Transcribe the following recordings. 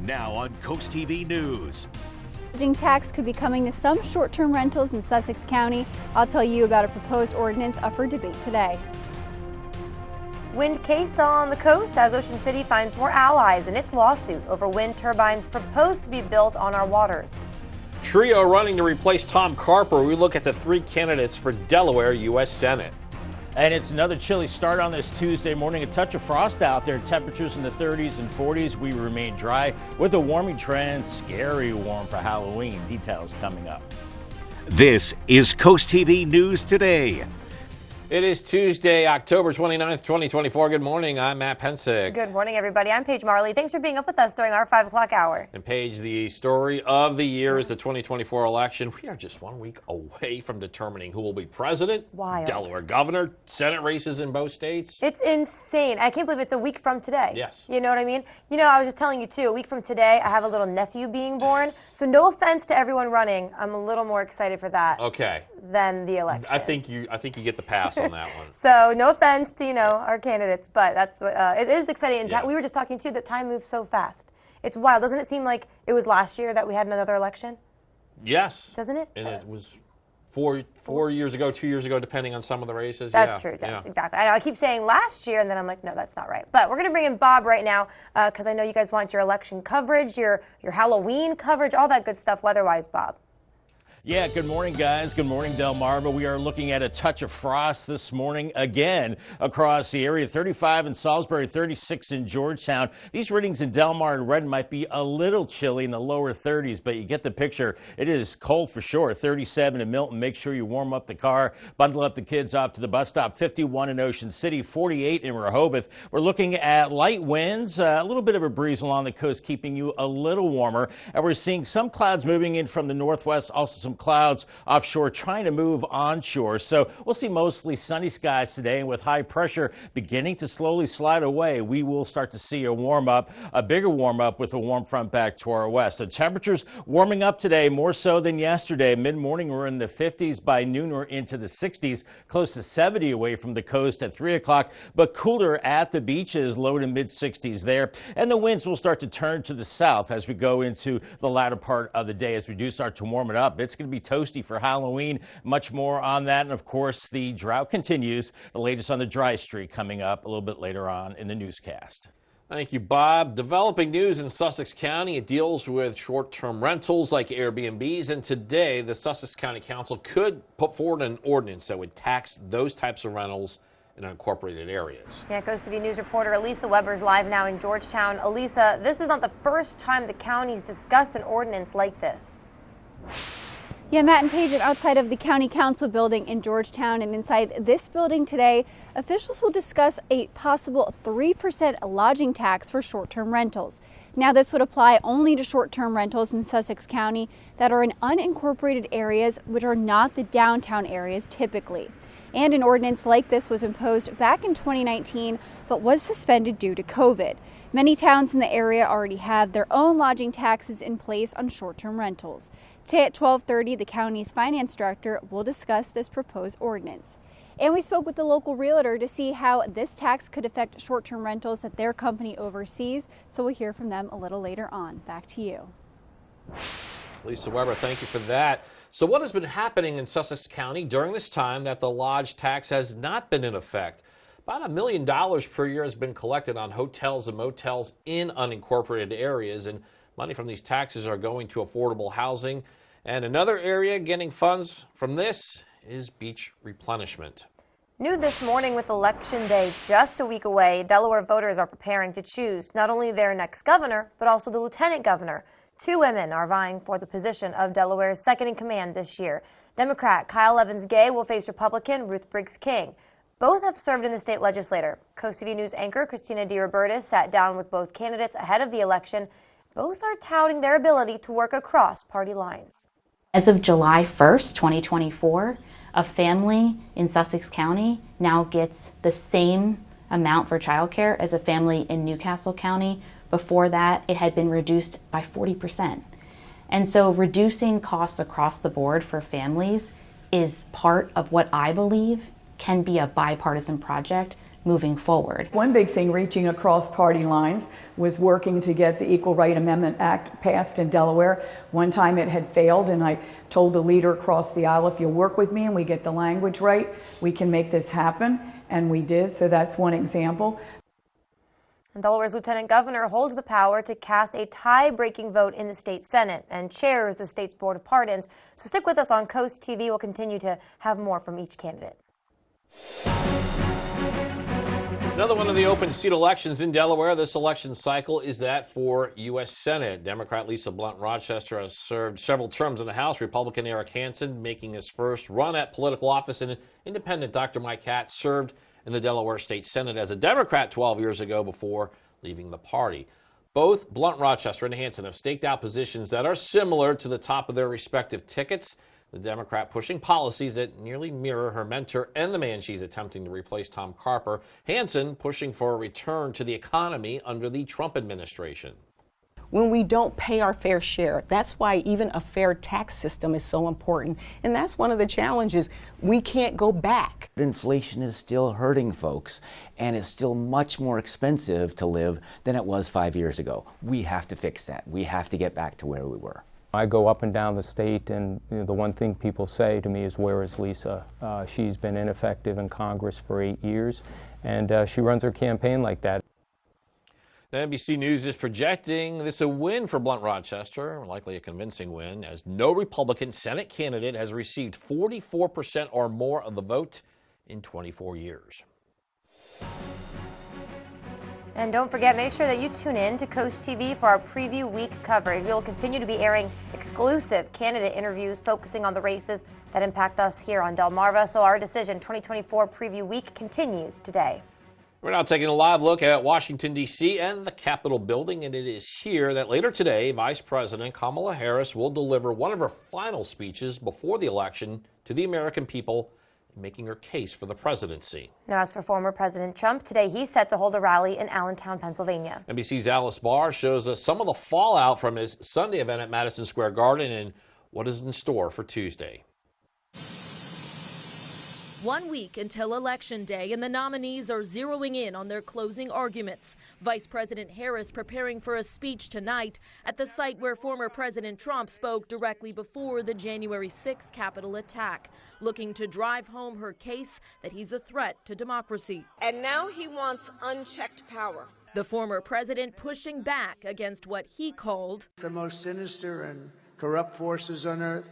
Now on CoastTV News. Lodging tax could be coming to some short-term rentals in Sussex County. I'll tell you about a proposed ordinance up for debate today. Wind case on the coast as Ocean City finds more allies in its lawsuit over wind turbines proposed to be built on our waters. Trio running to replace Tom Carper. We look at the three candidates for Delaware U.S. Senate. And it's another chilly start on this Tuesday morning. A touch of frost out there. Temperatures in the 30s and 40s. We remain dry with a warming trend. Scary warm for Halloween. Details coming up. This is CoastTV News Today. It is Tuesday, October 29th, 2024. Good morning. I'm Matt Pensick. Good morning, everybody. I'm Paige Marley. Thanks for being up with us during our 5 o'clock hour. And Paige, the story of the year is the 2024 election. We are just 1 week away from determining who will be president. Wild. Delaware governor, Senate races in both states. It's insane. I can't believe it's a week from today. Yes. You know what I mean? You know, I was just telling you, too, a week from today, I have a little nephew being born. So no offense to everyone running. I'm a little more excited for that than the election. I think you get the pass on that one. So no offense to, our candidates, but that's what, it is exciting. And Yes. we were just talking, too, that time moves so fast. It's wild. Doesn't it seem like it was last year that we had another election? Yes. Doesn't it? And it was four years ago, 2 years ago, depending on some of the races. That's true. Yes, exactly. I know. I keep saying last year, and then I'm like, no, that's not right. But we're going to bring in Bob right now because I know you guys want your election coverage, your Halloween coverage, all that good stuff weather-wise, Bob. Yeah, good morning, guys. Good morning, Delmarva. We are looking at a touch of frost this morning again across the area. 35 in Salisbury, 36 in Georgetown. These readings in Delmar and Redden might be a little chilly in the lower 30s, but you get the picture. It is cold for sure. 37 in Milton. Make sure you warm up the car, bundle up the kids off to the bus stop. 51 in Ocean City, 48 in Rehoboth. We're looking at light winds, a little bit of a breeze along the coast, keeping you a little warmer. And we're seeing some clouds moving in from the northwest, also some clouds offshore trying to move onshore. So we'll see mostly sunny skies today, and with high pressure beginning to slowly slide away, we will start to see a bigger warm up with a warm front back to our west. The temperatures warming up today more so than yesterday. Mid-morning we're in the 50s. By noon we're into the 60s, close to 70 away from the coast at 3 o'clock, but cooler at the beaches, low to mid 60s there. And the winds will start to turn to the south as we go into the latter part of the day. As we do start to warm it up, it's going to be toasty for Halloween. Much more on that. And of course, the drought continues. The latest on the dry streak coming up a little bit later on in the newscast. Thank you, Bob. Developing news in Sussex County. It deals with short-term rentals like Airbnbs. And today, the Sussex County Council could put forward an ordinance that would tax those types of rentals in unincorporated areas. Yeah, CoastTV News reporter Elisa Weber's live now in Georgetown. Elisa, this is not the first time the county's discussed an ordinance like this. Yeah, Matt and Paige, outside of the County Council building in Georgetown and inside this building today, officials will discuss a possible 3% lodging tax for short-term rentals. Now, this would apply only to short-term rentals in Sussex County that are in unincorporated areas, which are not the downtown areas typically. And an ordinance like this was imposed back in 2019, but was suspended due to COVID. Many towns in the area already have their own lodging taxes in place on short-term rentals. Today at 12:30, the county's finance director will discuss this proposed ordinance. And we spoke with the local realtor to see how this tax could affect short-term rentals that their company oversees. So we'll hear from them a little later on. Back to you. Lisa Weber, thank you for that. So what has been happening in Sussex County during this time that the lodge tax has not been in effect? About $1 million per year has been collected on hotels and motels in unincorporated areas, and money from these taxes are going to affordable housing. And another area getting funds from this is beach replenishment. New this morning with Election Day just a week away, Delaware voters are preparing to choose not only their next governor, but also the lieutenant governor. 2 women are vying for the position of Delaware's second in command this year. Democrat Kyle Evans-Gay will face Republican Ruth Briggs King. Both have served in the state legislature. CoastTV News anchor Christina DiRoberta sat down with both candidates ahead of the election. Both are touting their ability to work across party lines. As of July 1st, 2024, a family in Sussex County now gets the same amount for childcare as a family in Newcastle County. Before that, it had been reduced by 40%. And so reducing costs across the board for families is part of what I believe can be a bipartisan project moving forward. One big thing reaching across party lines was working to get the Equal Right Amendment Act passed in Delaware. One time it had failed, and I told the leader across the aisle, if you'll work with me and we get the language right, we can make this happen, and we did. So that's one example. And Delaware's Lieutenant Governor holds the power to cast a tie-breaking vote in the state Senate and chairs the state's Board of Pardons. So stick with us on Coast TV. We'll continue to have more from each candidate. Another one of the open seat elections in Delaware this election cycle is that for U.S. Senate. Democrat Lisa Blunt Rochester has served several terms in the House. Republican Eric Hansen making his first run at political office, and independent Dr. Mike Katz served in the Delaware State Senate as a Democrat 12 years ago before leaving the party. Both Blunt Rochester and Hansen have staked out positions that are similar to the top of their respective tickets. The Democrat pushing policies that nearly mirror her mentor and the man she's attempting to replace, Tom Carper. Hansen pushing for a return to the economy under the Trump administration. When we don't pay our fair share, that's why even a fair tax system is so important. And that's one of the challenges. We can't go back. Inflation is still hurting folks, and it's still much more expensive to live than it was 5 years ago. We have to fix that. We have to get back to where we were. I go up and down the state, and the one thing people say to me is, where is Lisa? She's been ineffective in Congress for 8 years, and she runs her campaign like that. Now, NBC News is projecting this a win for Blunt Rochester, likely a convincing win, as no Republican Senate candidate has received 44% or more of the vote in 24 years. And don't forget, make sure that you tune in to Coast TV for our preview week coverage. We will continue to be airing exclusive candidate interviews focusing on the races that impact us here on Delmarva. So our Decision 2024 preview week continues today. We're now taking a live look at Washington, D.C. and the Capitol building, and it is here that later today, Vice President Kamala Harris will deliver one of her final speeches before the election to the American people, making her case for the presidency. Now, as for former President Trump, today he's set to hold a rally in Allentown, Pennsylvania. NBC's Alice Barr shows us some of the fallout from his Sunday event at Madison Square Garden and what is in store for Tuesday. 1 week until Election Day, and the nominees are zeroing in on their closing arguments. Vice President Harris preparing for a speech tonight at the site where former President Trump spoke directly before the January 6 Capitol attack, looking to drive home her case that he's a threat to democracy. And now he wants unchecked power. The former president pushing back against what he called the most sinister and corrupt forces on earth.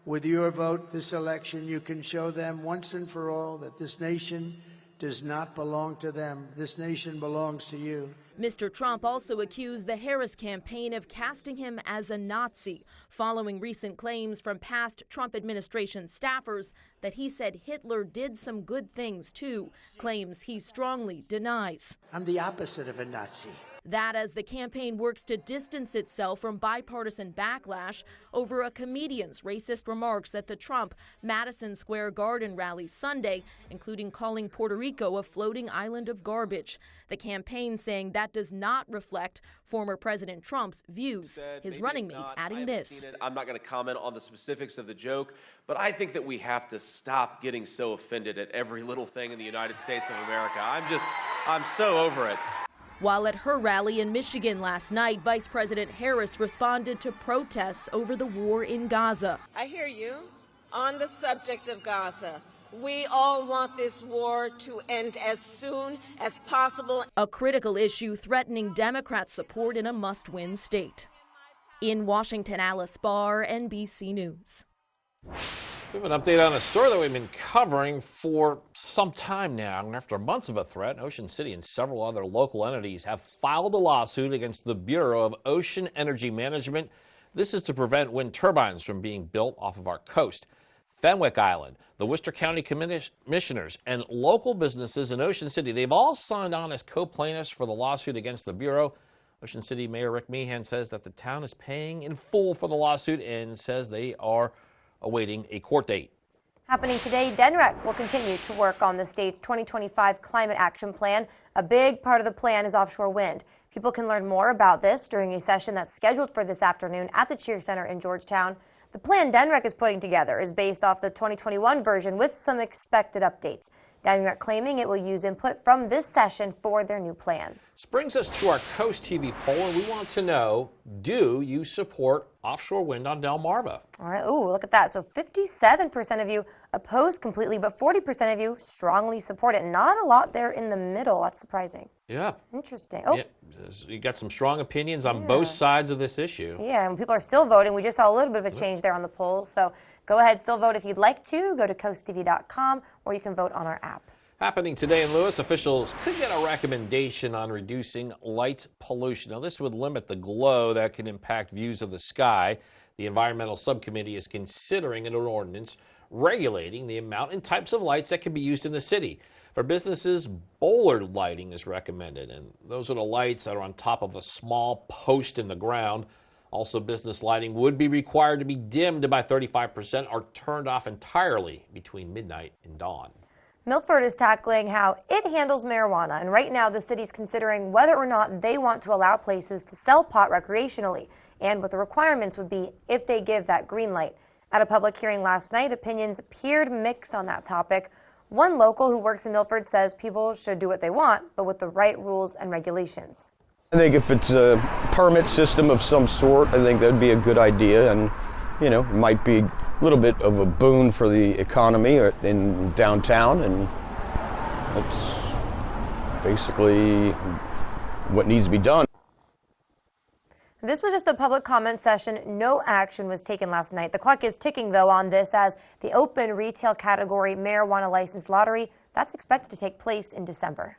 With your vote this election, you can show them once and for all that this nation does not belong to them. This nation belongs to you. Mr. Trump also accused the Harris campaign of casting him as a Nazi, following recent claims from past Trump administration staffers that he said Hitler did some good things too, claims he strongly denies. I'm the opposite of a Nazi. That as the campaign works to distance itself from bipartisan backlash over a comedian's racist remarks at the Trump Madison Square Garden rally Sunday, including calling Puerto Rico a floating island of garbage. The campaign saying that does not reflect former President Trump's views. His running mate adding this. I'm not going to comment on the specifics of the joke, but I think that we have to stop getting so offended at every little thing in the United States of America. I'm so over it. While at her rally in Michigan last night, Vice President Harris responded to protests over the war in Gaza. I hear you. On the subject of Gaza, we all want this war to end as soon as possible. A critical issue threatening Democrat support in a must-win state. In Washington, Alice Barr, NBC News. We have an update on a story that we've been covering for some time now. And after months of a threat, Ocean City and several other local entities have filed a lawsuit against the Bureau of Ocean Energy Management. This is to prevent wind turbines from being built off of our coast. Fenwick Island, the Worcester County Commissioners, and local businesses in Ocean City, they've all signed on as co-plaintiffs for the lawsuit against the Bureau. Ocean City Mayor Rick Meehan says that the town is paying in full for the lawsuit and says they are awaiting a court date. Happening today, DENREC will continue to work on the state's 2025 Climate Action Plan. A big part of the plan is offshore wind. People can learn more about this during a session that's scheduled for this afternoon at the Cheer Center in Georgetown. The plan DENREC is putting together is based off the 2021 version with some expected updates. Delaware claiming it will use input from this session for their new plan. This brings us to our Coast TV poll, and we want to know, do you support offshore wind on Delmarva? All right, ooh, look at that. So 57% of you oppose completely, but 40% of you strongly support it. Not a lot there in the middle. That's surprising. Yeah. Interesting. Oh. Yeah, you got some strong opinions on both sides of this issue. Yeah, and people are still voting. We just saw a little bit of a change there on the polls. So go ahead, still vote if you'd like to. Go to coasttv.com, or you can vote on our app. Happening today in Lewis, officials could get a recommendation on reducing light pollution. Now, this would limit the glow that can impact views of the sky. The Environmental Subcommittee is considering an ordinance regulating the amount and types of lights that can be used in the city. For businesses, bollard lighting is recommended, and those are the lights that are on top of a small post in the ground. Also, business lighting would be required to be dimmed by 35% or turned off entirely between midnight and dawn. Milford is tackling how it handles marijuana, and right now the city's considering whether or not they want to allow places to sell pot recreationally and what the requirements would be if they give that green light. At a public hearing last night, opinions appeared mixed on that topic. One local who works in Milford says people should do what they want, but with the right rules and regulations. I think if it's a permit system of some sort, I think that'd be a good idea, and you know, might be a little bit of a boon for the economy in downtown, and that's basically what needs to be done. This was just a public comment session. No action was taken last night. The clock is ticking, though, on this, as the open retail category marijuana license lottery, that's expected to take place in December.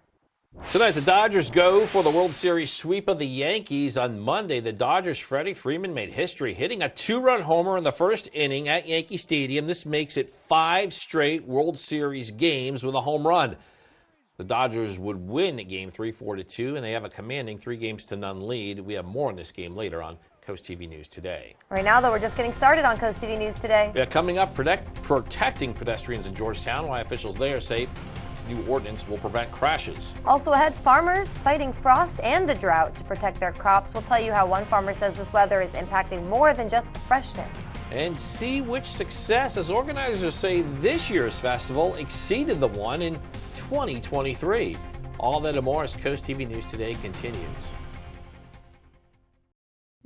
Tonight, the Dodgers go for the World Series sweep of the Yankees. On Monday, the Dodgers' Freddie Freeman made history, hitting a two-run homer in the first inning at Yankee Stadium. This makes it 5 straight World Series games with a home run. The Dodgers would win Game 3 4-2, and they have a commanding 3-0 lead. We have more on this game later on Coast TV News Today. Right now, though, we're just getting started on Coast TV News Today. Yeah, coming up, protecting pedestrians in Georgetown, why officials there say this new ordinance will prevent crashes. Also ahead, farmers fighting frost and the drought to protect their crops. We'll tell you how one farmer says this weather is impacting more than just the freshness. And see which success, as organizers say, this year's festival exceeded the one in 2023. All that and more as Coast TV News Today continues.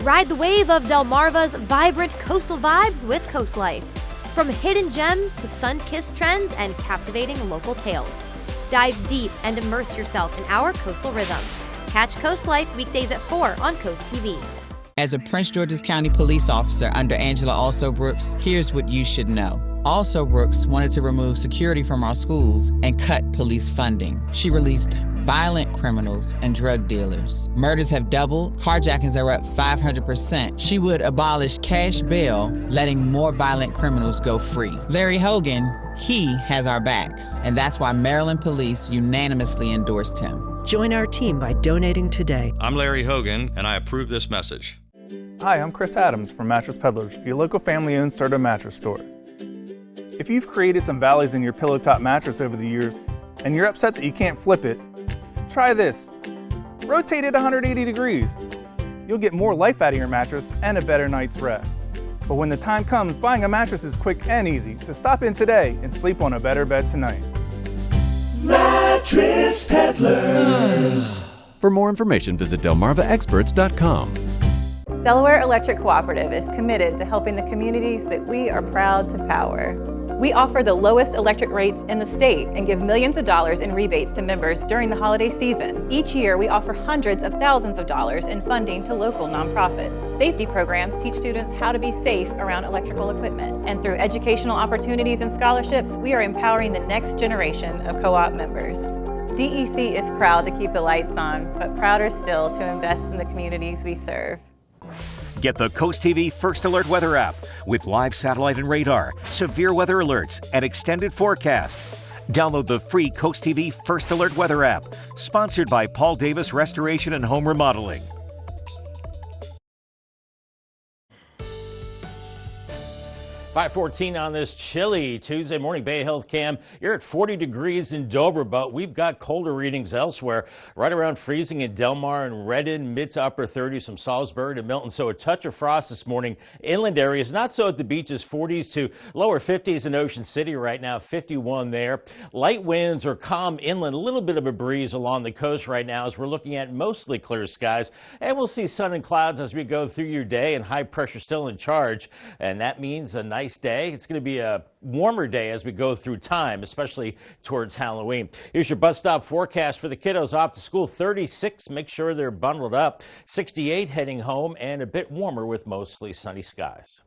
Ride the wave of Delmarva's vibrant coastal vibes with Coast Life. From hidden gems to sun-kissed trends and captivating local tales. Dive deep and immerse yourself in our coastal rhythm. Catch Coast Life weekdays at 4 on Coast TV. As a Prince George's County police officer under Angela Also-Brooks, here's what you should know. Also-Brooks wanted to remove security from our schools and cut police funding. She released violent criminals and drug dealers. Murders have doubled, carjackings are up 500%. She would abolish cash bail, letting more violent criminals go free. Larry Hogan, he has our backs, and that's why Maryland police unanimously endorsed him. Join our team by donating today. I'm Larry Hogan, and I approve this message. Hi, I'm Chris Adams from Mattress Peddlers, your local family-owned starter mattress store. If you've created some valleys in your pillow top mattress over the years, and you're upset that you can't flip it, try this. Rotate it 180 degrees. You'll get more life out of your mattress and a better night's rest. But when the time comes, buying a mattress is quick and easy, so stop in today and sleep on a better bed tonight. Mattress Peddlers. For more information, visit delmarvaexperts.com. Delaware Electric Cooperative is committed to helping the communities that we are proud to power. We offer the lowest electric rates in the state and give millions of dollars in rebates to members during the holiday season. Each year, we offer hundreds of thousands of dollars in funding to local nonprofits. Safety programs teach students how to be safe around electrical equipment. And through educational opportunities and scholarships, we are empowering the next generation of co-op members. DEC is proud to keep the lights on, but prouder still to invest in the communities we serve. Get the Coast TV First Alert Weather app with live satellite and radar, severe weather alerts, and extended forecast. Download the free Coast TV First Alert Weather app, sponsored by Paul Davis Restoration and Home Remodeling. 5:14 on this chilly Tuesday morning. Bay Health Cam, you're at 40 degrees in Dover, but we've got colder readings elsewhere. Right around freezing in Delmar and Redden, mid to upper 30s from Salisbury to Milton. So a touch of frost this morning. Inland areas, not so at the beaches, 40s to lower 50s in Ocean City right now, 51 there. Light winds or calm inland, a little bit of a breeze along the coast right now as we're looking at mostly clear skies. And we'll see sun and clouds as we go through your day, and high pressure still in charge. And that means a nice day. It's going to be a warmer day as we go through time, especially towards Halloween. Here's your bus stop forecast for the kiddos off to school. 36, make sure they're bundled up. 68 heading home, and a bit warmer with mostly sunny skies.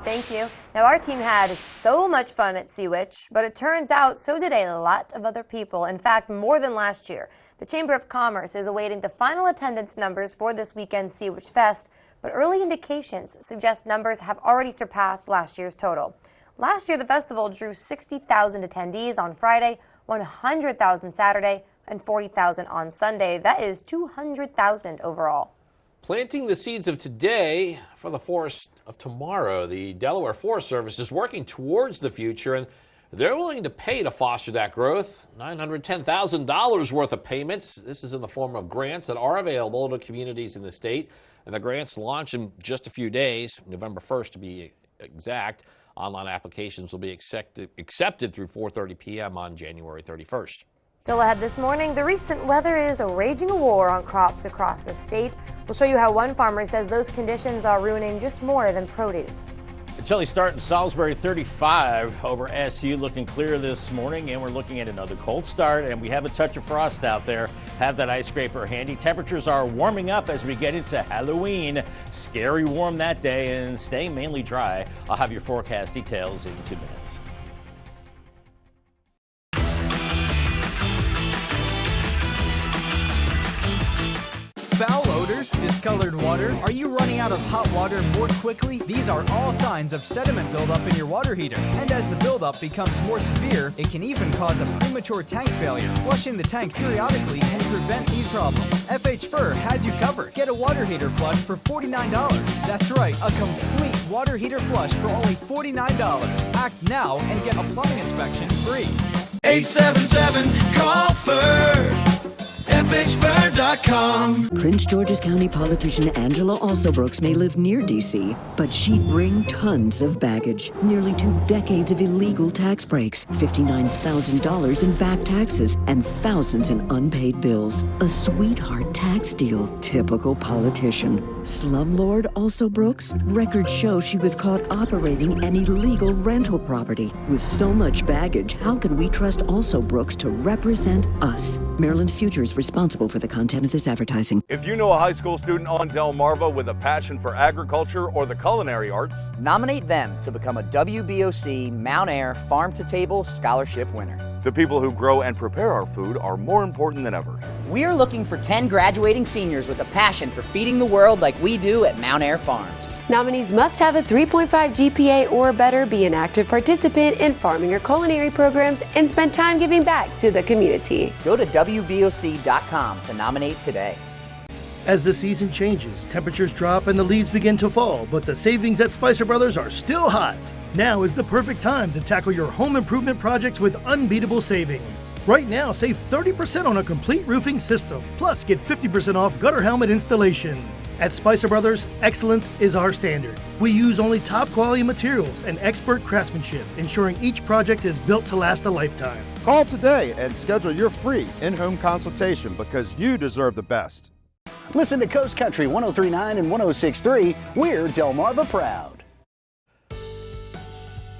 Thank you. Now, our team had so much fun at Sea Witch, but it turns out so did a lot of other people. In fact, more than last year. The Chamber of Commerce is awaiting the final attendance numbers for this weekend's Sea Witch Fest, but early indications suggest numbers have already surpassed last year's total. Last year, the festival drew 60,000 attendees on Friday, 100,000 Saturday, and 40,000 on Sunday. That is 200,000 overall. Planting the seeds of today for the forest of tomorrow. The Delaware Forest Service is working towards the future, and they're willing to pay to foster that growth. $910,000 worth of payments. This is in the form of grants that are available to communities in the state. And the grants launch in just a few days, November 1st to be exact. Online applications will be accepted through 4:30 p.m. on January 31st. Still ahead this morning, the recent weather is raging a war on crops across the state. We'll show you how one farmer says those conditions are ruining just more than produce. A chilly start in Salisbury, 35 over SU, looking clear this morning, and we're looking at another cold start, and we have a touch of frost out there. Have that ice scraper handy. Temperatures are warming up as we get into Halloween. Scary warm that day and staying mainly dry. I'll have your forecast details in 2 minutes. Foul odors, discolored water. Are you running out of hot water more quickly? These are all signs of sediment buildup in your water heater. And as the buildup becomes more severe, it can even cause a premature tank failure. Flushing the tank periodically can prevent these problems. FH Fur has you covered. Get a water heater flush for $49. That's right, a complete water heater flush for only $49. Act now and get a plumbing inspection free. 877-CALL-FUR. FHFur.com. Prince George's County politician Angela Alsobrooks may live near D.C., but she'd bring tons of baggage. Nearly 2 decades of illegal tax breaks, $59,000 in back taxes, and thousands in unpaid bills. A sweetheart tax deal. Typical politician. Slumlord Alsobrooks? Records show she was caught operating an illegal rental property. With so much baggage, how can we trust Alsobrooks to represent us? Maryland's Future is responsible for the content of this advertising. If you know a high school student on Delmarva with a passion for agriculture or the culinary arts, nominate them to become a WBOC Mount Air Farm to Table Scholarship winner. The people who grow and prepare our food are more important than ever. We are looking for 10 graduating seniors with a passion for feeding the world like we do at Mount Air Farms. Nominees must have a 3.5 GPA or better, be an active participant in farming or culinary programs, and spend time giving back to the community. Go to WBOC.com to nominate today. As the season changes, temperatures drop and the leaves begin to fall, but the savings at Spicer Brothers are still hot. Now is the perfect time to tackle your home improvement projects with unbeatable savings. Right now, save 30% on a complete roofing system, plus get 50% off gutter helmet installation. At Spicer Brothers, excellence is our standard. We use only top quality materials and expert craftsmanship, ensuring each project is built to last a lifetime. Call today and schedule your free in-home consultation because you deserve the best. Listen to Coast Country 103.9 and 106.3. We're Delmarva proud.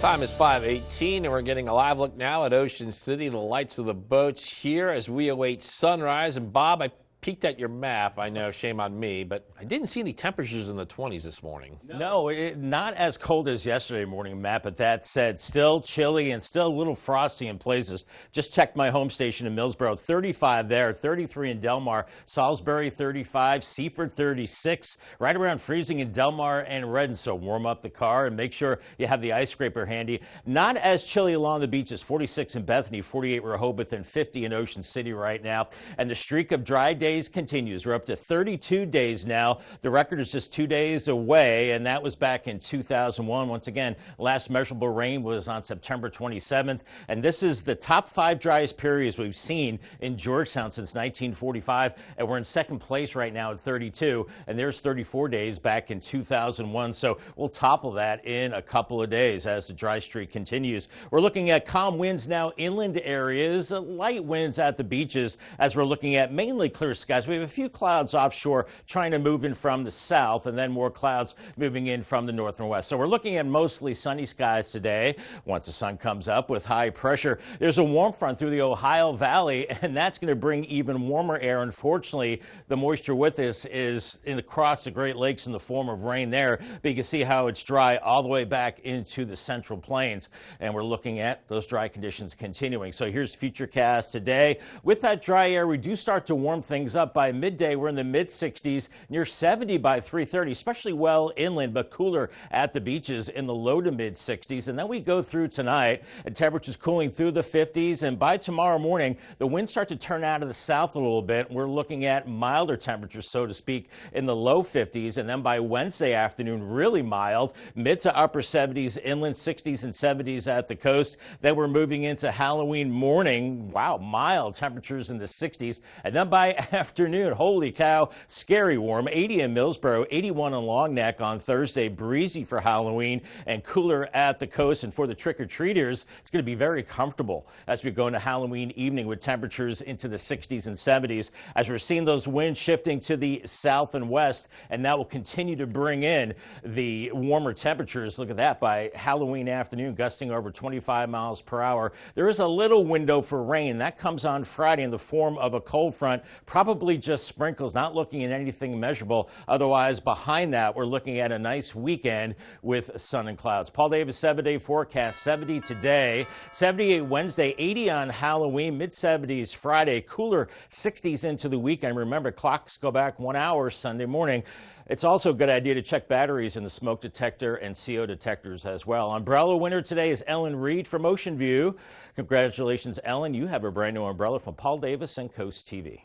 Time is 5:18, and we're getting a live look now at Ocean City. The lights of the boats here as we await sunrise. And Bob, I peeked at your map. I know, shame on me, but I didn't see any temperatures in the 20s this morning. No, not as cold as yesterday morning, Matt, but that said, still chilly and still a little frosty in places. Just checked my home station in Millsboro, 35 there, 33 in Delmar, Salisbury 35, Seaford 36, right around freezing in Delmar and Redden. So warm up the car and make sure you have the ice scraper handy. Not as chilly along the beaches, 46 in Bethany, 48 Rehoboth, and 50 in Ocean City right now. And the streak of dry days days continues. We're up to 32 days now. The record is just 2 days away, and that was back in 2001. Once again, last measurable rain was on September 27th, and this is the top 5 driest periods we've seen in Georgetown since 1945, and we're in second place right now at 32, and there's 34 days back in 2001, so we'll topple that in a couple of days as the dry streak continues. We're looking at calm winds now inland areas, light winds at the beaches as we're looking at mainly clear skies. We have a few clouds offshore trying to move in from the south, and then more clouds moving in from the north and west. So we're looking at mostly sunny skies today. Once the sun comes up with high pressure, there's a warm front through the Ohio Valley, and that's going to bring even warmer air. Unfortunately, the moisture with this is across the Great Lakes in the form of rain there, but you can see how it's dry all the way back into the Central Plains, and we're looking at those dry conditions continuing. So here's Futurecast today. With that dry air, we do start to warm things up. By midday, we're in the mid-60s, near 70 by 3:30, especially well inland, but cooler at the beaches in the low to mid-60s. And then we go through tonight, and temperatures cooling through the 50s. And by tomorrow morning, the winds start to turn out of the south a little bit. We're looking at milder temperatures, so to speak, in the low 50s. And then by Wednesday afternoon, really mild, mid to upper 70s, inland 60s and 70s at the coast. Then we're moving into Halloween morning. Wow, mild temperatures in the 60s. And then by afternoon, holy cow, scary warm, 80 in Millsboro, 81 in Long Neck on Thursday, breezy for Halloween and cooler at the coast. And for the trick-or-treaters, it's going to be very comfortable as we go into Halloween evening with temperatures into the 60s and 70s as we're seeing those winds shifting to the south and west, and that will continue to bring in the warmer temperatures. Look at that, by Halloween afternoon, gusting over 25 miles per hour. There is a little window for rain. That comes on Friday in the form of a cold front, probably just sprinkles, not looking at anything measurable. Otherwise, behind that, we're looking at a nice weekend with sun and clouds. Paul Davis 7-day forecast, 70 today, 78 Wednesday, 80 on Halloween, mid-70s Friday, cooler 60s into the weekend. Remember, clocks go back 1 hour Sunday morning. It's also a good idea to check batteries in the smoke detector and CO detectors as well. Umbrella winner today is Ellen Reed from Ocean View. Congratulations, Ellen. You have a brand new umbrella from Paul Davis and Coast TV.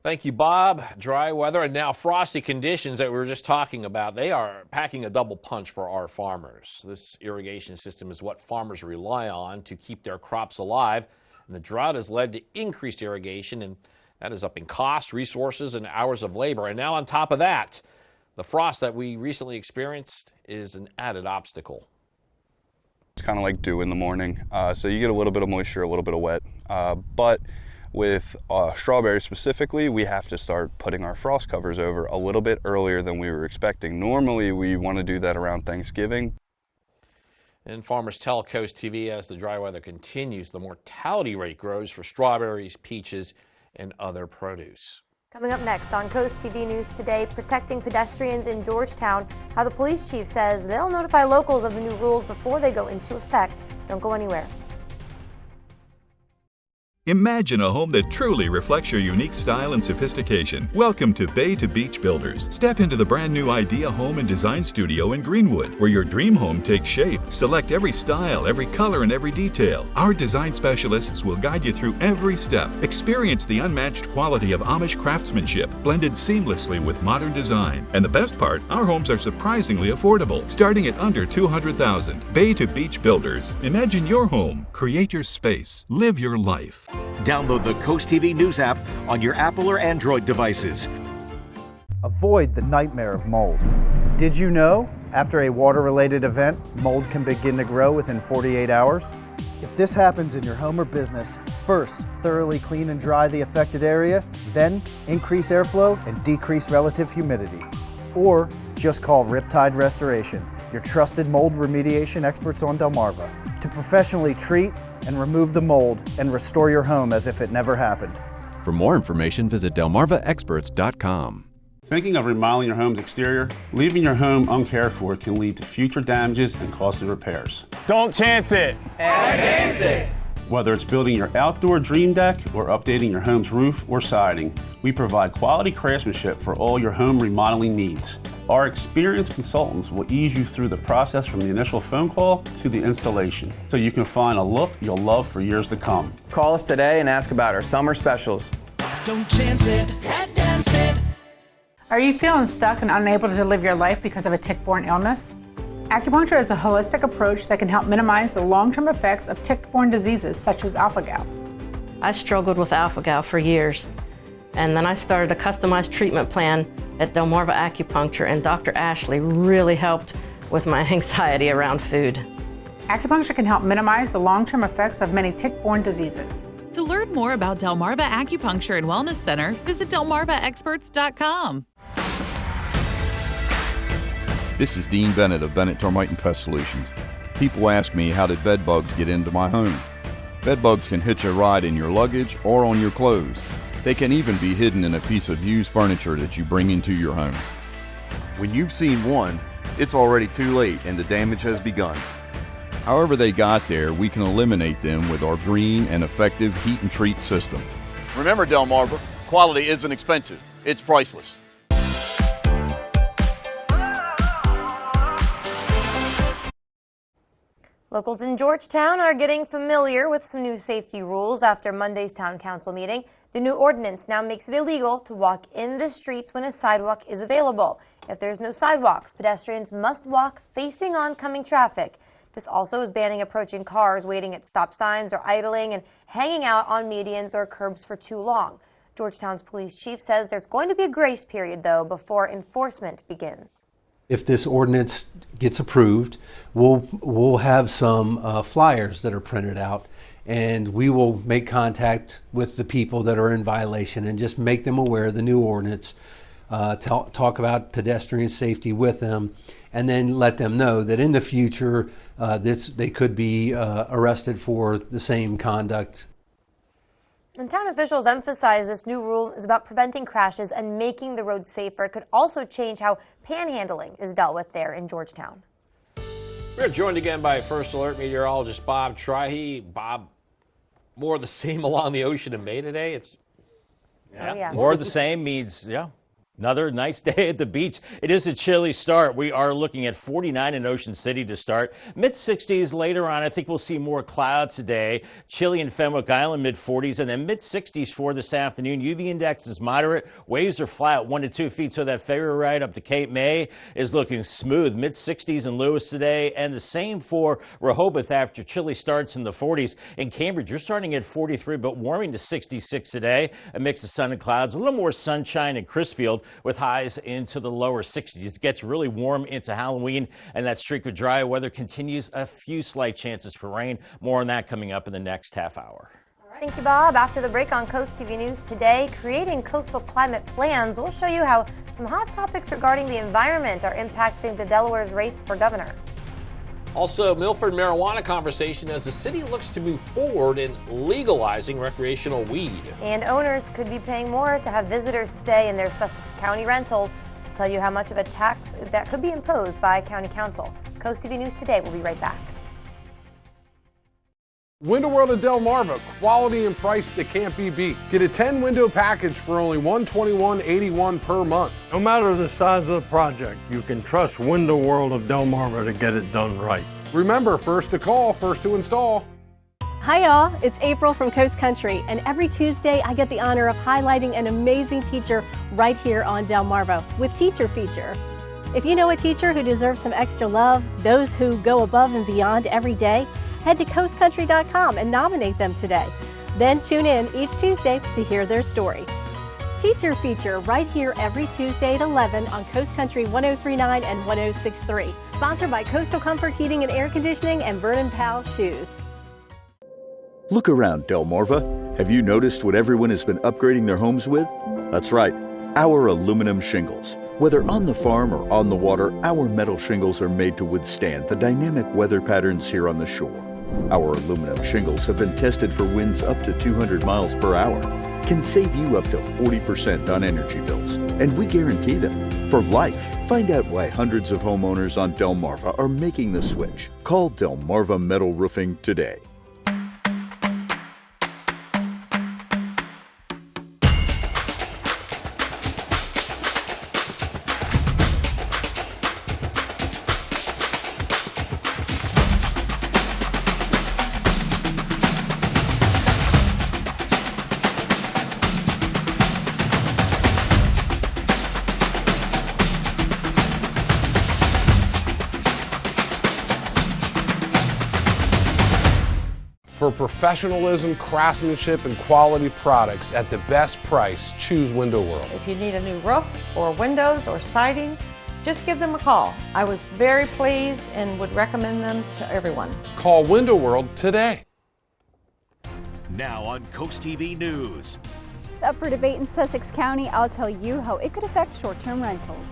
Thank you, Bob. Dry weather and now frosty conditions that we were just talking about. They are packing a double punch for our farmers. This irrigation system is what farmers rely on to keep their crops alive. And the drought has led to increased irrigation, and that is upping cost, resources, and hours of labor. And now on top of that, the frost that we recently experienced is an added obstacle. It's kind of like dew in the morning, so you get a little bit of moisture, a little bit of wet, but with strawberries specifically, we have to start putting our frost covers over a little bit earlier than we were expecting. Normally, we want to do that around Thanksgiving. And farmers tell Coast TV as the dry weather continues, the mortality rate grows for strawberries, peaches, and other produce. Coming up next on Coast TV News Today, protecting pedestrians in Georgetown, how the police chief says they'll notify locals of the new rules before they go into effect. Don't go anywhere. Imagine a home that truly reflects your unique style and sophistication. Welcome to Bay to Beach Builders. Step into the brand new Idea Home and Design Studio in Greenwood, where your dream home takes shape. Select every style, every color, and every detail. Our design specialists will guide you through every step. Experience the unmatched quality of Amish craftsmanship, blended seamlessly with modern design. And the best part, our homes are surprisingly affordable, starting at under $200,000. Bay to Beach Builders. Imagine your home. Create your space. Live your life. Download the Coast TV News app on your Apple or Android devices. Avoid the nightmare of mold. Did you know, after a water-related event, mold can begin to grow within 48 hours? If this happens in your home or business, first, thoroughly clean and dry the affected area, then increase airflow and decrease relative humidity. Or just call Riptide Restoration, your trusted mold remediation experts on Delmarva, to professionally treat and remove the mold and restore your home as if it never happened. For more information, visit delmarvaexperts.com. Thinking of remodeling your home's exterior? Leaving your home uncared for can lead to future damages and costly repairs. Don't chance it! Advance it! Whether it's building your outdoor dream deck or updating your home's roof or siding, we provide quality craftsmanship for all your home remodeling needs. Our experienced consultants will ease you through the process from the initial phone call to the installation, so you can find a look you'll love for years to come. Call us today and ask about our summer specials. Don't chance it. Are you feeling stuck and unable to live your life because of a tick-borne illness? Acupuncture is a holistic approach that can help minimize the long-term effects of tick-borne diseases such as alpha-gal. I struggled with alpha-gal for years, and then I started a customized treatment plan at Delmarva Acupuncture, and Dr. Ashley really helped with my anxiety around food. Acupuncture can help minimize the long-term effects of many tick-borne diseases. To learn more about Delmarva Acupuncture and Wellness Center, visit delmarvaexperts.com. This is Dean Bennett of Bennett Termite and Pest Solutions. People ask me, how did bed bugs get into my home? Bed bugs can hitch a ride in your luggage or on your clothes. They can even be hidden in a piece of used furniture that you bring into your home. When you've seen one, it's already too late and the damage has begun. However they got there, we can eliminate them with our green and effective heat and treat system. Remember, Delmarva, quality isn't expensive, it's priceless. Locals in Georgetown are getting familiar with some new safety rules after Monday's town council meeting. The new ordinance now makes it illegal to walk in the streets when a sidewalk is available. If there's no sidewalks, pedestrians must walk facing oncoming traffic. This also is banning approaching cars waiting at stop signs or idling and hanging out on medians or curbs for too long. Georgetown's police chief says there's going to be a grace period, though, before enforcement begins. If this ordinance gets approved, we'll have some flyers that are printed out, and we will make contact with the people that are in violation and just make them aware of the new ordinance, talk about pedestrian safety with them, and then let them know that in the future they could be arrested for the same conduct. And town officials emphasize this new rule is about preventing crashes and making the roads safer. It could also change how panhandling is dealt with there in Georgetown. We're joined again by First Alert meteorologist Bob Trihey. Bob, more of the same along the ocean in May today? More of the same means, another nice day at the beach. It is a chilly start. We are looking at 49 in Ocean City to start. Mid-60s later on. I think we'll see more clouds today. Chilly in Fenwick Island, mid-40s, and then mid-60s for this afternoon. UV index is moderate. Waves are flat, 1 to 2 feet. So that ferry ride up to Cape May is looking smooth. Mid-60s in Lewis today, and the same for Rehoboth after chilly starts in the 40s. In Cambridge, you're starting at 43, but warming to 66 today. A mix of sun and clouds. A little more sunshine in Crisfield, with highs into the lower 60s. It gets really warm into Halloween, and that streak of dry weather continues. A few slight chances for rain. More on that coming up in the next half hour. Thank you, Bob. After the break on Coast TV News today, creating coastal climate plans. We'll show you how some hot topics regarding the environment are impacting the Delaware's race for governor. Also, Milford marijuana conversation as the city looks to move forward in legalizing recreational weed. And owners could be paying more to have visitors stay in their Sussex County rentals. We'll tell you how much of a tax that could be imposed by County Council. Coast TV News today. We'll be right back. Window World at Delmarva, quality and price that can't be beat. Get a 10-window package for only $121.81 per month. No matter the size of the project, you can trust Window World of Delmarva to get it done right. Remember, first to call, first to install. Hi y'all, it's April from Coast Country, and every Tuesday I get the honor of highlighting an amazing teacher right here on Delmarva with Teacher Feature. If you know a teacher who deserves some extra love, those who go above and beyond every day, head to coastcountry.com and nominate them today. Then tune in each Tuesday to hear their story. Teacher Feature right here every Tuesday at 11 on Coast Country 103.9 and 106.3. Sponsored by Coastal Comfort Heating and Air Conditioning and Vernon Powell Shoes. Look around, Delmarva. Have you noticed what everyone has been upgrading their homes with? That's right, our aluminum shingles. Whether on the farm or on the water, our metal shingles are made to withstand the dynamic weather patterns here on the shore. Our aluminum shingles have been tested for winds up to 200 miles per hour, can save you up to 40% on energy bills, and we guarantee them for life. Find out why hundreds of homeowners on Delmarva are making the switch. Call Delmarva Metal Roofing today. For professionalism, craftsmanship, and quality products at the best price, choose Window World. If you need a new roof or windows or siding, just give them a call. I was very pleased and would recommend them to everyone. Call Window World today. Now on CoastTV News. Up for debate in Sussex County, I'll tell you how it could affect short-term rentals.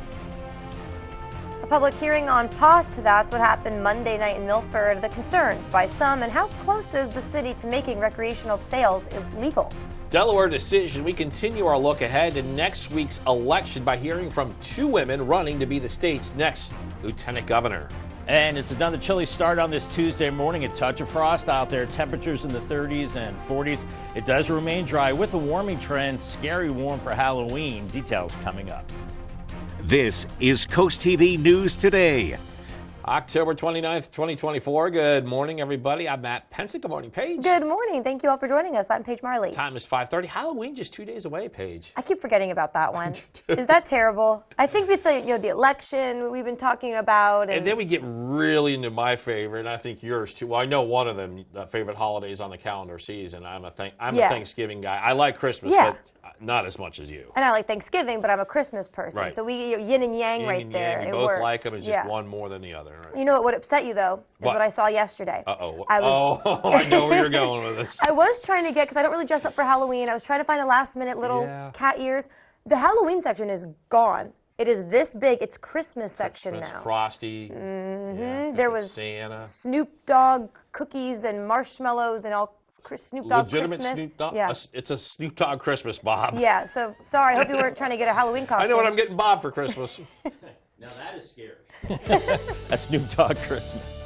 A public hearing on pot, that's what happened Monday night in Milford. The concerns by some and how close is the city to making recreational sales illegal? Delaware decision. We continue our look ahead to next week's election by hearing from 2 women running to be the state's next lieutenant governor. And it's another chilly start on this Tuesday morning. A touch of frost out there. Temperatures in the 30s and 40s. It does remain dry with a warming trend. Scary warm for Halloween. Details coming up. This is CoastTV News Today. October 29th, 2024. Good morning, everybody. I'm Matt Pensick. Good morning, Paige. Good morning. Thank you all for joining us. I'm Paige Marley. Time is 5:30. Halloween just 2 days away, Paige. I keep forgetting about that one. Is that terrible? I think with the election we've been talking about. And then we get really into my favorite, and I think yours too. Well, I know one of them, favorite holidays on the calendar season. I'm a Thanksgiving guy. I like Christmas, but not as much as you. And I like Thanksgiving, but I'm a Christmas person. Right. So we yin and yang right there. You it both works. like them, and just one more than the other. Right? You know what would upset you, though, is what I saw yesterday. Uh-oh. I know where you're going with this. I was trying to get, because I don't really dress up for Halloween, I was trying to find a last-minute little cat ears. The Halloween section is gone. It is this big. It's Christmas section now. Frosty. Mm-hmm. There was Santa. Snoop Dogg cookies and marshmallows and all Snoop Dogg Legitimate Christmas. Snoop Dogg? Yeah. It's a Snoop Dogg Christmas, Bob. Yeah, so sorry. I hope you weren't trying to get a Halloween costume. I know what I'm getting Bob for Christmas. Now that is scary. A Snoop Dogg Christmas.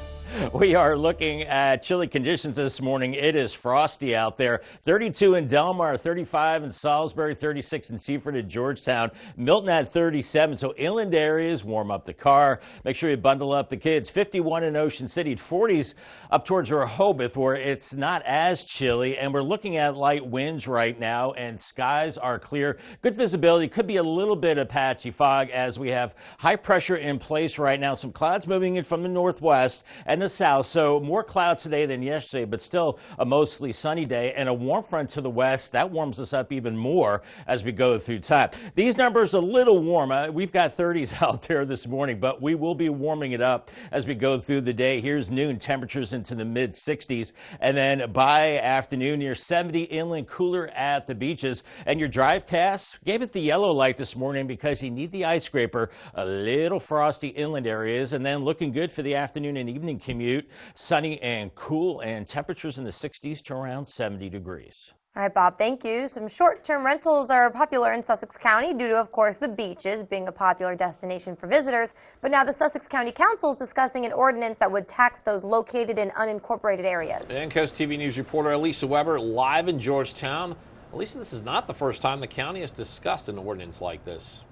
We are looking at chilly conditions this morning. It is frosty out there. 32 in Delmarva, 35 in Salisbury, 36 in Seaford and Georgetown. Milton at 37, so inland areas, warm up the car. Make sure you bundle up the kids. 51 in Ocean City, 40s up towards Rehoboth where it's not as chilly. And we're looking at light winds right now and skies are clear. Good visibility. Could be a little bit of patchy fog as we have high pressure in place right now. Some clouds moving in from the northwest and the south, so more clouds today than yesterday, but still a mostly sunny day, and a warm front to the west that warms us up even more as we go through time. These numbers a little warm. We've got 30s out there this morning, but we will be warming it up as we go through the day. Here's noon, temperatures into the mid 60s, and then by afternoon near 70, inland cooler at the beaches. And your drive cast gave it the yellow light this morning because you need the ice scraper. A little frosty inland areas, and then looking good for the afternoon and evening commute. Sunny and cool, and temperatures in the 60s to around 70 degrees. All right, Bob, thank you. Some short-term rentals are popular in Sussex County due to, of course, the beaches being a popular destination for visitors. But now the Sussex County Council is discussing an ordinance that would tax those located in unincorporated areas. And CoastTV News reporter Elisa Weber live in Georgetown. Elisa, this is not the first time the county has discussed an ordinance like this.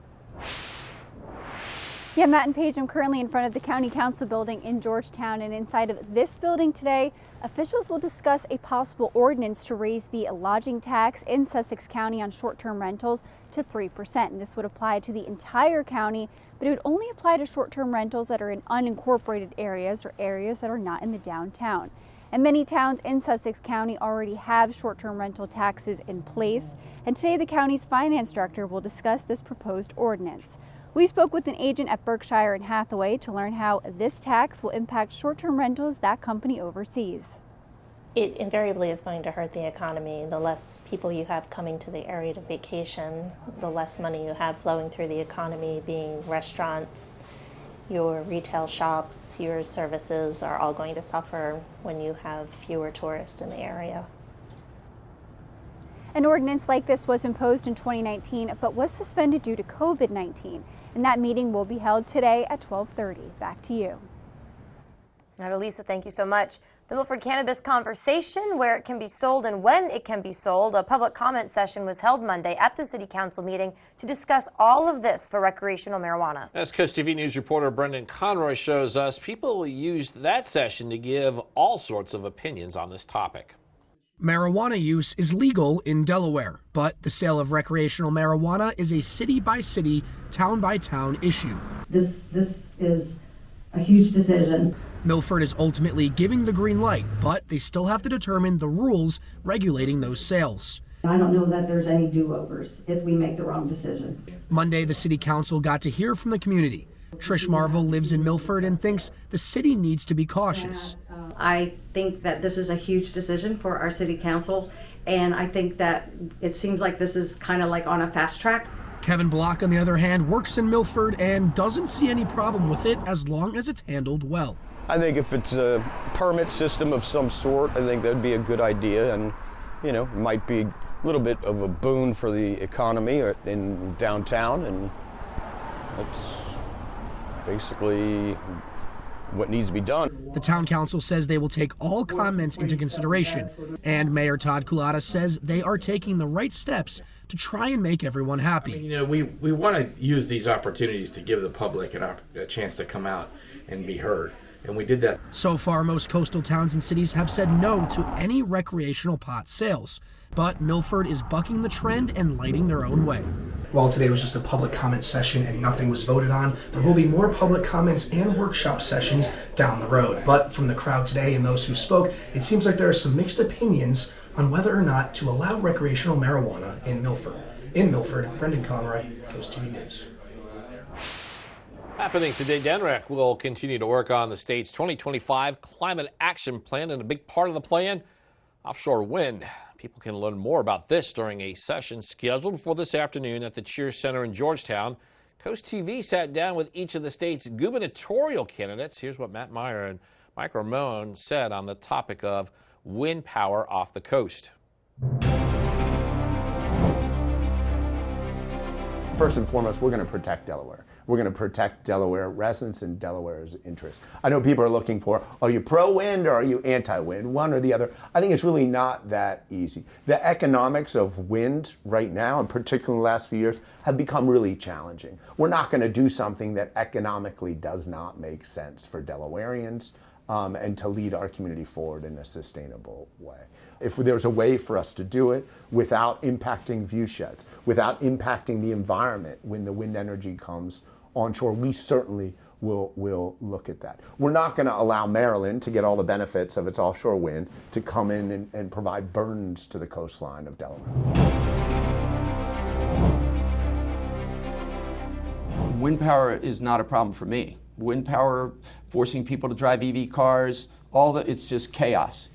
Yeah, Matt and Paige, I'm currently in front of the County Council building in Georgetown, and inside of this building today, officials will discuss a possible ordinance to raise the lodging tax in Sussex County on short-term rentals to 3%. And this would apply to the entire county, but it would only apply to short-term rentals that are in unincorporated areas or areas that are not in the downtown. And many towns in Sussex County already have short-term rental taxes in place. And today the county's finance director will discuss this proposed ordinance. We spoke with an agent at Berkshire and Hathaway to learn how this tax will impact short-term rentals that company oversees. It invariably is going to hurt the economy. The less people you have coming to the area to vacation, the less money you have flowing through the economy, being restaurants, your retail shops, your services are all going to suffer when you have fewer tourists in the area. An ordinance like this was imposed in 2019, but was suspended due to COVID-19. And that meeting will be held today at 12:30. Back to you. Now, Elisa, thank you so much. The Milford Cannabis Conversation, where it can be sold and when it can be sold. A public comment session was held Monday at the City Council meeting to discuss all of this for recreational marijuana. As CoastTV News reporter Brendan Conroy shows us, people used that session to give all sorts of opinions on this topic. Marijuana use is legal in Delaware, but the sale of recreational marijuana is a city-by-city, town-by-town issue. This is a huge decision. Milford is ultimately giving the green light, but they still have to determine the rules regulating those sales. I don't know that there's any do-overs if we make the wrong decision. Monday, the city council got to hear from the community. Trish Marvel lives in Milford and thinks the city needs to be cautious. I think that this is a huge decision for our city council, and I think that it seems like this is kind of like on a fast track. Kevin Block, on the other hand, works in Milford and doesn't see any problem with it as long as it's handled well. I think if it's a permit system of some sort, I think that'd be a good idea, and it might be a little bit of a boon for the economy in downtown, and that's basically what needs to be done. The town council says they will take all comments into consideration, and Mayor Todd Culata says they are taking the right steps to try and make everyone happy. We want to use these opportunities to give the public a chance to come out and be heard, and we did that. So far, most coastal towns and cities have said no to any recreational pot sales, but Milford is bucking the trend and lighting their own way. While today was just a public comment session and nothing was voted on, there will be more public comments and workshop sessions down the road. But from the crowd today and those who spoke, it seems like there are some mixed opinions on whether or not to allow recreational marijuana in Milford. In Milford, Brendan Conroy, CoastTV News. Happening today, DENREC will continue to work on the state's 2025 Climate Action Plan, and a big part of the plan, offshore wind. People can learn more about this during a session scheduled for this afternoon at the Cheers Center in Georgetown. CoastTV sat down with each of the state's gubernatorial candidates. Here's what Matt Meyer and Mike Ramone said on the topic of wind power off the coast. First and foremost, we're going to protect Delaware. We're going to protect Delaware residents and Delaware's interests. I know people are looking for, are you pro-wind or are you anti-wind, one or the other? I think it's really not that easy. The economics of wind right now, and particularly in the last few years, have become really challenging. We're not going to do something that economically does not make sense for Delawareans and to lead our community forward in a sustainable way. If there's a way for us to do it without impacting view sheds, without impacting the environment when the wind energy comes onshore, we certainly will look at that. We're not going to allow Maryland to get all the benefits of its offshore wind to come in and provide burdens to the coastline of Delaware. Wind power is not a problem for me. Wind power, forcing people to drive EV cars, it's just chaos.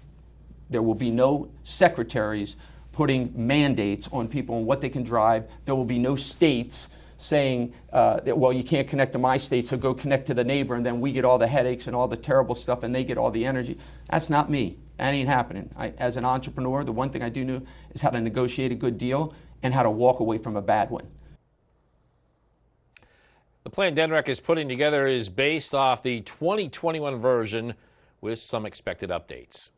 There will be no secretaries putting mandates on people on what they can drive. There will be no states saying, well, you can't connect to my state, so go connect to the neighbor, and then we get all the headaches and all the terrible stuff, and they get all the energy. That's not me. That ain't happening. As an entrepreneur, the one thing I do know is how to negotiate a good deal and how to walk away from a bad one. The plan DENREC is putting together is based off the 2021 version with some expected updates.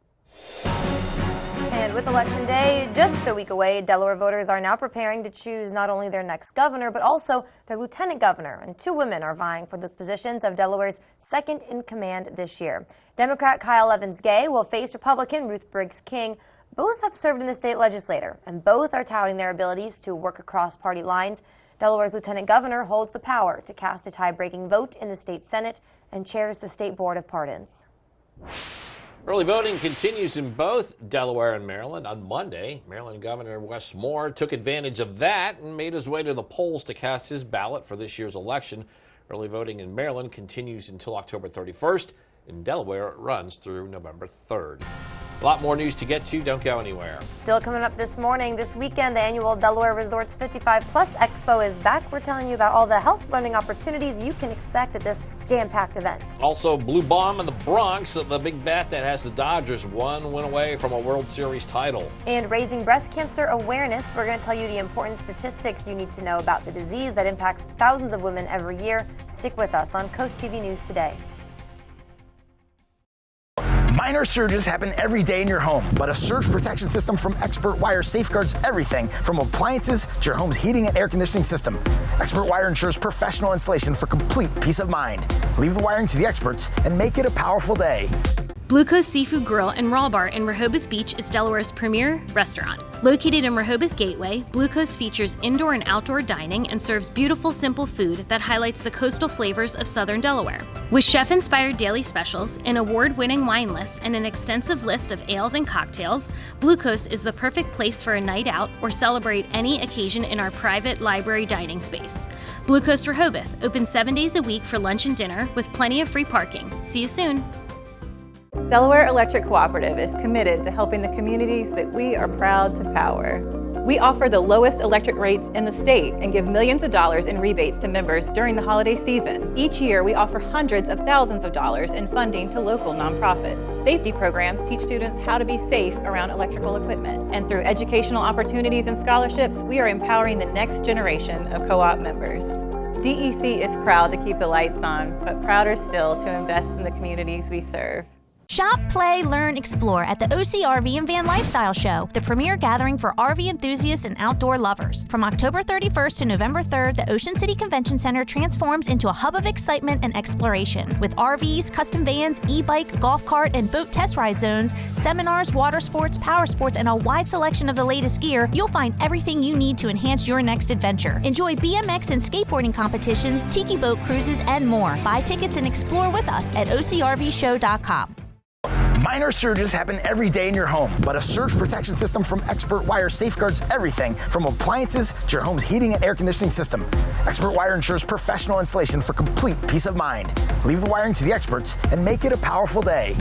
And with Election Day just a week away, Delaware voters are now preparing to choose not only their next governor, but also their lieutenant governor. And 2 women are vying for those positions of Delaware's second in command this year. Democrat Kyle Evans-Gay will face Republican Ruth Briggs King. Both have served in the state legislature, and both are touting their abilities to work across party lines. Delaware's lieutenant governor holds the power to cast a tie-breaking vote in the state Senate and chairs the state board of pardons. Early voting continues in both Delaware and Maryland. On Monday, Maryland Governor Wes Moore took advantage of that and made his way to the polls to cast his ballot for this year's election. Early voting in Maryland continues until October 31st. In Delaware, it runs through November 3rd. A lot more news to get to. Don't go anywhere. Still coming up this morning, this weekend, the annual Delaware Resorts 55 Plus Expo is back. We're telling you about all the health learning opportunities you can expect at this jam-packed event. Also, Blue Bomb in the Bronx, the big bet that has the Dodgers one win away from a World Series title. And raising breast cancer awareness, we're going to tell you the important statistics you need to know about the disease that impacts thousands of women every year. Stick with us on CoastTV News Today. Minor surges happen every day in your home, but a surge protection system from Expert Wire safeguards everything from appliances to your home's heating and air conditioning system. Expert Wire ensures professional installation for complete peace of mind. Leave the wiring to the experts and make it a powerful day. Blue Coast Seafood Grill and Raw Bar in Rehoboth Beach is Delaware's premier restaurant. Located in Rehoboth Gateway, Blue Coast features indoor and outdoor dining and serves beautiful, simple food that highlights the coastal flavors of southern Delaware. With chef-inspired daily specials, an award-winning wine list, and an extensive list of ales and cocktails, Blue Coast is the perfect place for a night out or celebrate any occasion in our private library dining space. Blue Coast Rehoboth, open 7 days a week for lunch and dinner with plenty of free parking. See you soon. Delaware Electric Cooperative is committed to helping the communities that we are proud to power. We offer the lowest electric rates in the state and give millions of dollars in rebates to members during the holiday season. Each year, we offer hundreds of thousands of dollars in funding to local nonprofits. Safety programs teach students how to be safe around electrical equipment. And through educational opportunities and scholarships, we are empowering the next generation of co-op members. DEC is proud to keep the lights on, but prouder still to invest in the communities we serve. Shop, play, learn, explore at the OCRV and Van Lifestyle Show, the premier gathering for RV enthusiasts and outdoor lovers. From October 31st to November 3rd, the Ocean City Convention Center transforms into a hub of excitement and exploration. With RVs, custom vans, e-bike, golf cart, and boat test ride zones, seminars, water sports, power sports, and a wide selection of the latest gear, you'll find everything you need to enhance your next adventure. Enjoy BMX and skateboarding competitions, tiki boat cruises, and more. Buy tickets and explore with us at OCRVshow.com. Minor surges happen every day in your home, but a surge protection system from Expert Wire safeguards everything from appliances to your home's heating and air conditioning system. Expert Wire ensures professional installation for complete peace of mind. Leave the wiring to the experts and make it a powerful day.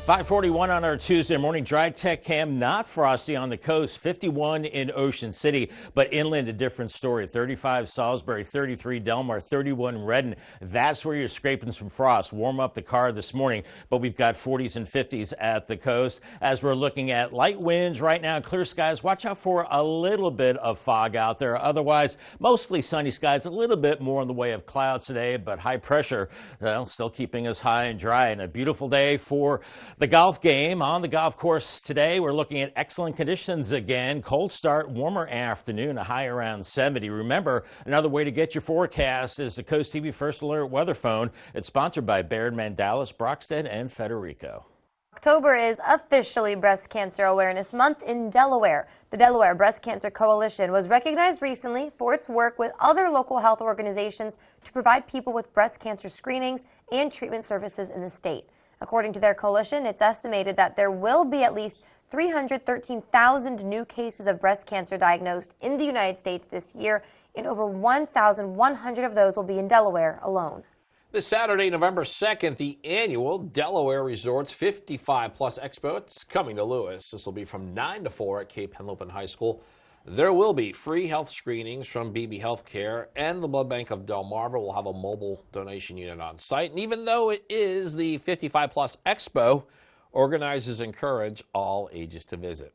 5:41 on our Tuesday morning. Dry tech cam, not frosty on the coast. 51 in Ocean City, but inland a different story. 35 Salisbury, 33 Delmar, 31 Redden. That's where you're scraping some frost. Warm up the car this morning, but we've got 40s and 50s at the coast. As we're looking at light winds right now, clear skies. Watch out for a little bit of fog out there. Otherwise, mostly sunny skies. A little bit more in the way of clouds today, but high pressure, well, still keeping us high and dry. And a beautiful day for the golf game on the golf course today. We're looking at excellent conditions again. Cold start, warmer afternoon, a high around 70. Remember, another way to get your forecast is the Coast TV First Alert Weather Phone. It's sponsored by Baird, Mandalis, Brockstead, and Federico. October is officially Breast Cancer Awareness Month in Delaware. The Delaware Breast Cancer Coalition was recognized recently for its work with other local health organizations to provide people with breast cancer screenings and treatment services in the state. According to their coalition, it's estimated that there will be at least 313,000 new cases of breast cancer diagnosed in the United States this year, and over 1,100 of those will be in Delaware alone. This Saturday, November 2nd, the annual Delaware Resorts 55 Plus Expo. It's coming to Lewis. This will be from 9 to 4 at Cape Henlopen High School. There will be free health screenings from BB Healthcare, and the Blood Bank of Delmarva will have a mobile donation unit on site. And even though it is the 55 Plus Expo, organizers encourage all ages to visit.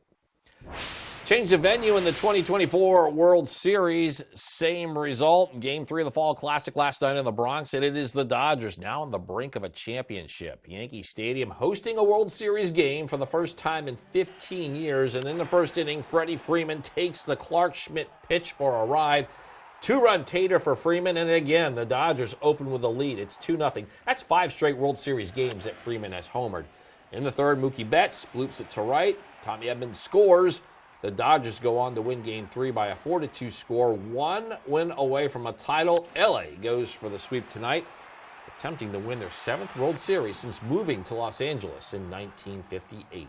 Change of venue in the 2024 World Series. Same result. Game 3 of the Fall Classic last night in the Bronx, and it is the Dodgers now on the brink of a championship. Yankee Stadium hosting a World Series game for the first time in 15 years. And in the first inning, Freddie Freeman takes the Clark Schmidt pitch for a ride. 2-run tater for Freeman, and again, the Dodgers open with a lead. It's 2-0. That's 5 straight World Series games that Freeman has homered. In the third, Mookie Betts bloops it to right. Tommy Edmonds scores. The Dodgers go on to win Game 3 by a 4-2 score, 1 win away from a title. LA goes for the sweep tonight, attempting to win their 7th World Series since moving to Los Angeles in 1958.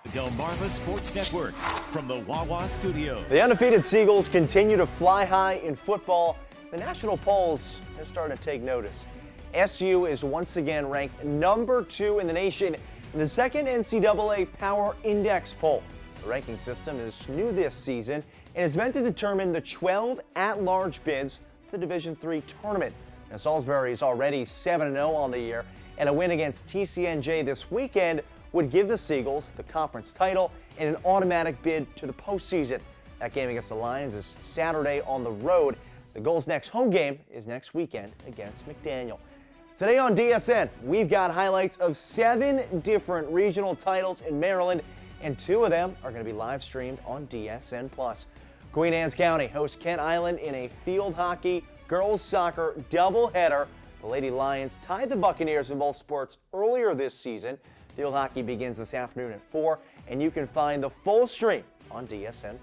Delmarva Sports Network from the Wawa Studios. The undefeated Seagulls continue to fly high in football. The national polls are starting to take notice. SU is once again ranked number 2 in the nation in the second NCAA Power Index poll. The ranking system is new this season and is meant to determine the 12 at-large bids for the Division III tournament. Now, Salisbury is already 7-0 on the year, and a win against TCNJ this weekend would give the Seagulls the conference title and an automatic bid to the postseason. That game against the Lions is Saturday on the road. The Gulls' next home game is next weekend against McDaniel. Today on DSN, we've got highlights of 7 different regional titles in Maryland, and 2 of them are going to be live streamed on DSN+. Queen Anne's County hosts Kent Island in a field hockey girls soccer doubleheader. The Lady Lions tied the Buccaneers in both sports earlier this season. Field hockey begins this afternoon at 4, and you can find the full stream on DSN+.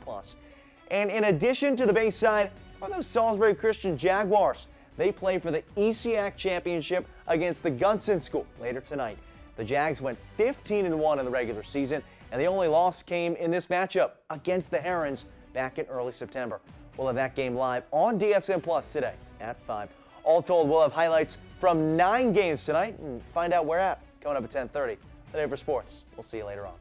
And in addition to the Bayside are those Salisbury Christian Jaguars. They play for the ECAC Championship against the Gunson School later tonight. The Jags went 15-1 in the regular season, and the only loss came in this matchup against the Herons back in early September. We'll have that game live on DSN Plus today at 5. All told, we'll have highlights from 9 games tonight and find out where at coming up at 10:30. Today for sports. We'll see you later on.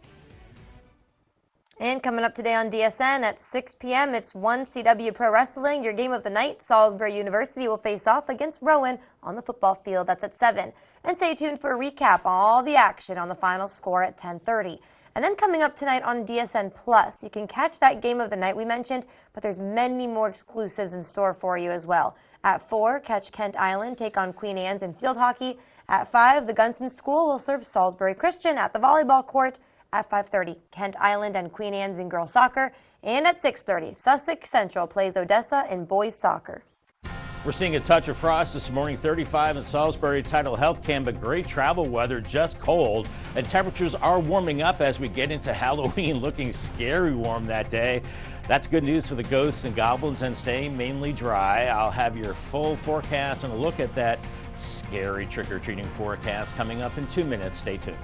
And coming up today on DSN at 6 p.m., it's 1CW Pro Wrestling. Your game of the night, Salisbury University will face off against Rowan on the football field. That's at 7. And stay tuned for a recap on all the action on the final score at 10:30. And then coming up tonight on DSN Plus, you can catch that game of the night we mentioned, but there's many more exclusives in store for you as well. At 4, catch Kent Island take on Queen Anne's in field hockey. At 5, the Gunson School will serve Salisbury Christian at the volleyball court. At 5:30, Kent Island and Queen Anne's in girls soccer. And at 6:30, Sussex Central plays Odessa in boys soccer. We're seeing a touch of frost this morning, 35 in Salisbury. Tidal Health Cam, but great travel weather, just cold. And temperatures are warming up as we get into Halloween, looking scary warm that day. That's good news for the ghosts and goblins and staying mainly dry. I'll have your full forecast and a look at that scary trick-or-treating forecast coming up in 2 minutes. Stay tuned.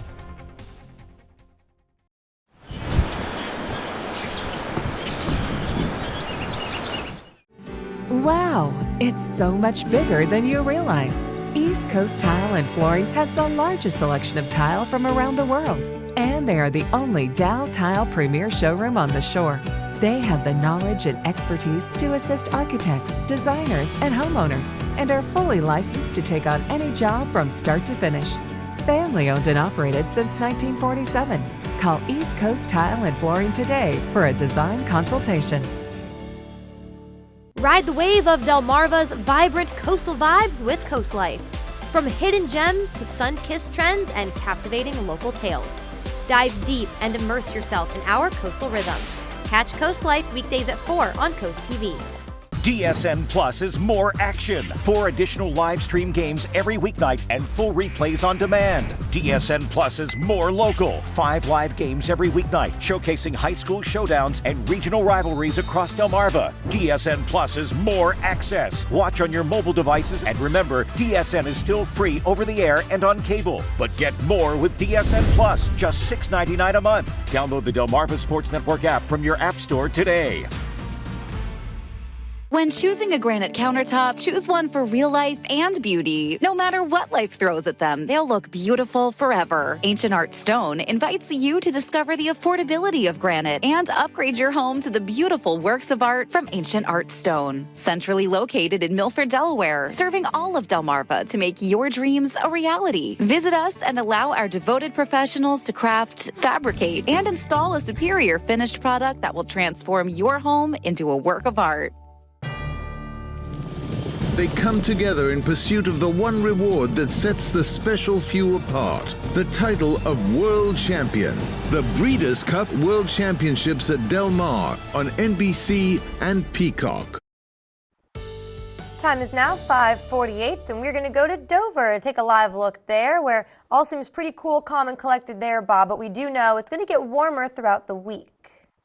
Wow, it's so much bigger than you realize. East Coast Tile and Flooring has the largest selection of tile from around the world. And they are the only Dow Tile Premier showroom on the shore. They have the knowledge and expertise to assist architects, designers, and homeowners, and are fully licensed to take on any job from start to finish. Family owned and operated since 1947. Call East Coast Tile and Flooring today for a design consultation. Ride the wave of Delmarva's vibrant coastal vibes with Coast Life. From hidden gems to sun-kissed trends and captivating local tales. Dive deep and immerse yourself in our coastal rhythm. Catch Coast Life weekdays at 4 on CoastTV. DSN Plus is more action. 4 additional live stream games every weeknight and full replays on demand. DSN Plus is more local. 5 live games every weeknight, showcasing high school showdowns and regional rivalries across Delmarva. DSN Plus is more access. Watch on your mobile devices, and remember, DSN is still free over the air and on cable. But get more with DSN Plus, just $6.99 a month. Download the Delmarva Sports Network app from your app store today. When choosing a granite countertop, choose one for real life and beauty. No matter what life throws at them, they'll look beautiful forever. Ancient Art Stone invites you to discover the affordability of granite and upgrade your home to the beautiful works of art from Ancient Art Stone. Centrally located in Milford, Delaware, serving all of Delmarva to make your dreams a reality. Visit us and allow our devoted professionals to craft, fabricate, and install a superior finished product that will transform your home into a work of art. They come together in pursuit of the one reward that sets the special few apart, the title of World Champion. The Breeders' Cup World Championships at Del Mar on NBC and Peacock. Time is now 5:48, and we're going to go to Dover and take a live look there, where all seems pretty cool, calm, and collected there, Bob. But we do know it's going to get warmer throughout the week.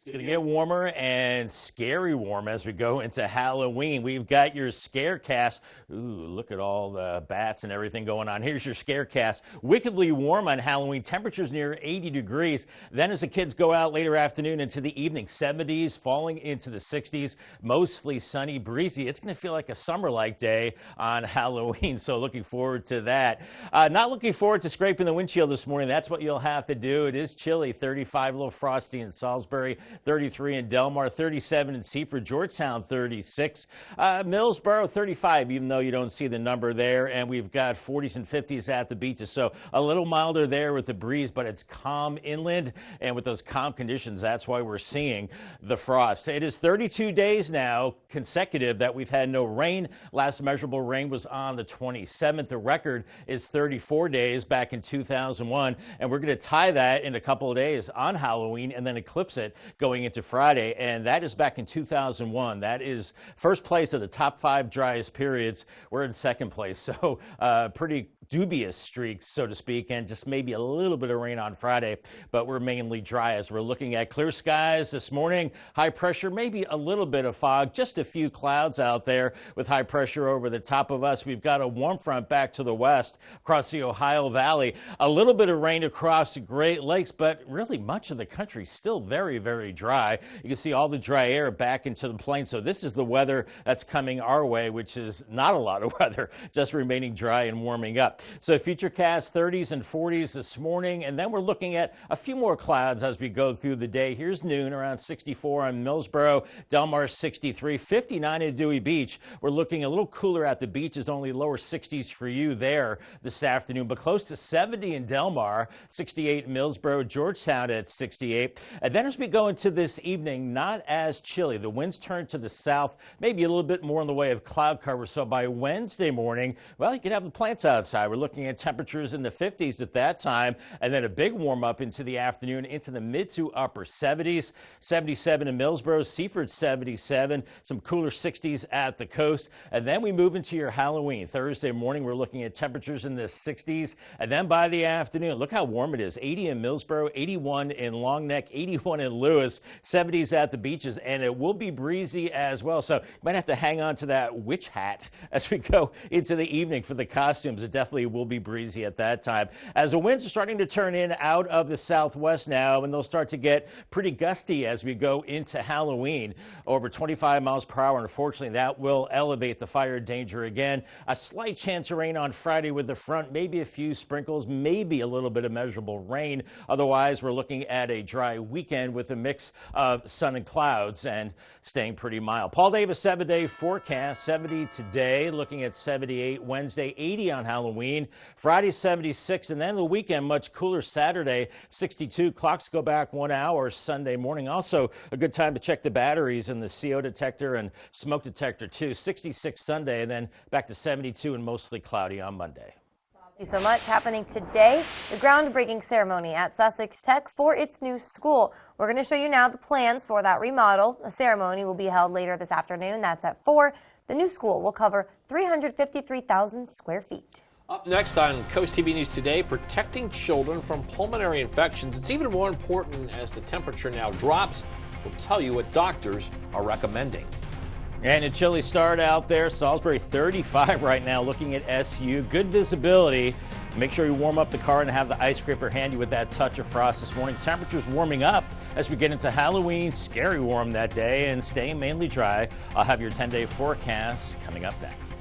It's going to get warmer and scary warm as we go into Halloween. We've got your Scarecast. Ooh, look at all the bats and everything going on. Here's your Scarecast. Wickedly warm on Halloween. Temperatures near 80 degrees. Then as the kids go out later afternoon into the evening, 70s, falling into the 60s. Mostly sunny, breezy. It's going to feel like a summer-like day on Halloween, so looking forward to that. Not looking forward to scraping the windshield this morning. That's what you'll have to do. It is chilly, 35, a little frosty in Salisbury. 33 in Delmar, 37 in Seaford, Georgetown 36, Millsboro 35, even though you don't see the number there, and we've got 40s and 50s at the beaches, so a little milder there with the breeze, but it's calm inland, and with those calm conditions, that's why we're seeing the frost. It is 32 days now consecutive that we've had no rain. Last measurable rain was on the 27th. The record is 34 days back in 2001, and we're going to tie that in a couple of days on Halloween and then eclipse it going into Friday, and that is back in 2001. That is first place of the top 5 driest periods. We're in second place, so pretty dubious streaks, so to speak, and just maybe a little bit of rain on Friday, but we're mainly dry as we're looking at clear skies this morning. High pressure, maybe a little bit of fog, just a few clouds out there with high pressure over the top of us. We've got a warm front back to the west across the Ohio Valley. A little bit of rain across the Great Lakes, but really much of the country still very, very dry. You can see all the dry air back into the plains. So this is the weather that's coming our way, which is not a lot of weather, just remaining dry and warming up. So Futurecast 30s and 40s this morning, and then we're looking at a few more clouds as we go through the day. Here's noon, around 64 on Millsboro, Delmar 63, 59 at Dewey Beach. We're looking a little cooler at the beaches, only lower 60s for you there this afternoon, but close to 70 in Delmar, 68 in Millsboro, Georgetown at 68. And then as we go into this evening, not as chilly. The winds turn to the south, maybe a little bit more in the way of cloud cover. So by Wednesday morning, well, you can have the plants outside. We're looking at temperatures in the 50s at that time, and then a big warm up into the afternoon into the mid to upper 70s. 77 in Millsboro, Seaford 77, some cooler 60s at the coast. And then we move into your Halloween. Thursday morning, we're looking at temperatures in the 60s. And then by the afternoon, look how warm it is. 80 in Millsboro, 81 in Long Neck, 81 in Lewis, 70s at the beaches, and it will be breezy as well. So you might have to hang on to that witch hat as we go into the evening for the costumes. It definitely will be breezy at that time. As the winds are starting to turn in out of the southwest now, and they'll start to get pretty gusty as we go into Halloween, over 25 miles per hour. Unfortunately, that will elevate the fire danger again. A slight chance of rain on Friday with the front, maybe a few sprinkles, maybe a little bit of measurable rain. Otherwise, we're looking at a dry weekend with a mix of sun and clouds and staying pretty mild. Paul Davis 7-day forecast, 70 today, looking at 78 Wednesday, 80 on Halloween. Friday 76, and then the weekend much cooler. Saturday 62. Clocks go back 1 hour. Sunday morning also a good time to check the batteries and the CO detector and smoke detector too. 66 Sunday, and then back to 72 and mostly cloudy on Monday. Thank you so much. Happening today, the groundbreaking ceremony at Sussex Tech for its new school. We're going to show you now the plans for that remodel. The ceremony will be held later this afternoon. That's at 4. The new school will cover 353,000 square feet. Up next on Coast TV News Today, protecting children from pulmonary infections. It's even more important as the temperature now drops. We'll tell you what doctors are recommending. And a chilly start out there. Salisbury 35 right now, looking at SU. Good visibility. Make sure you warm up the car and have the ice scraper handy with that touch of frost this morning. Temperatures warming up as we get into Halloween. Scary warm that day and staying mainly dry. I'll have your 10-day forecast coming up next.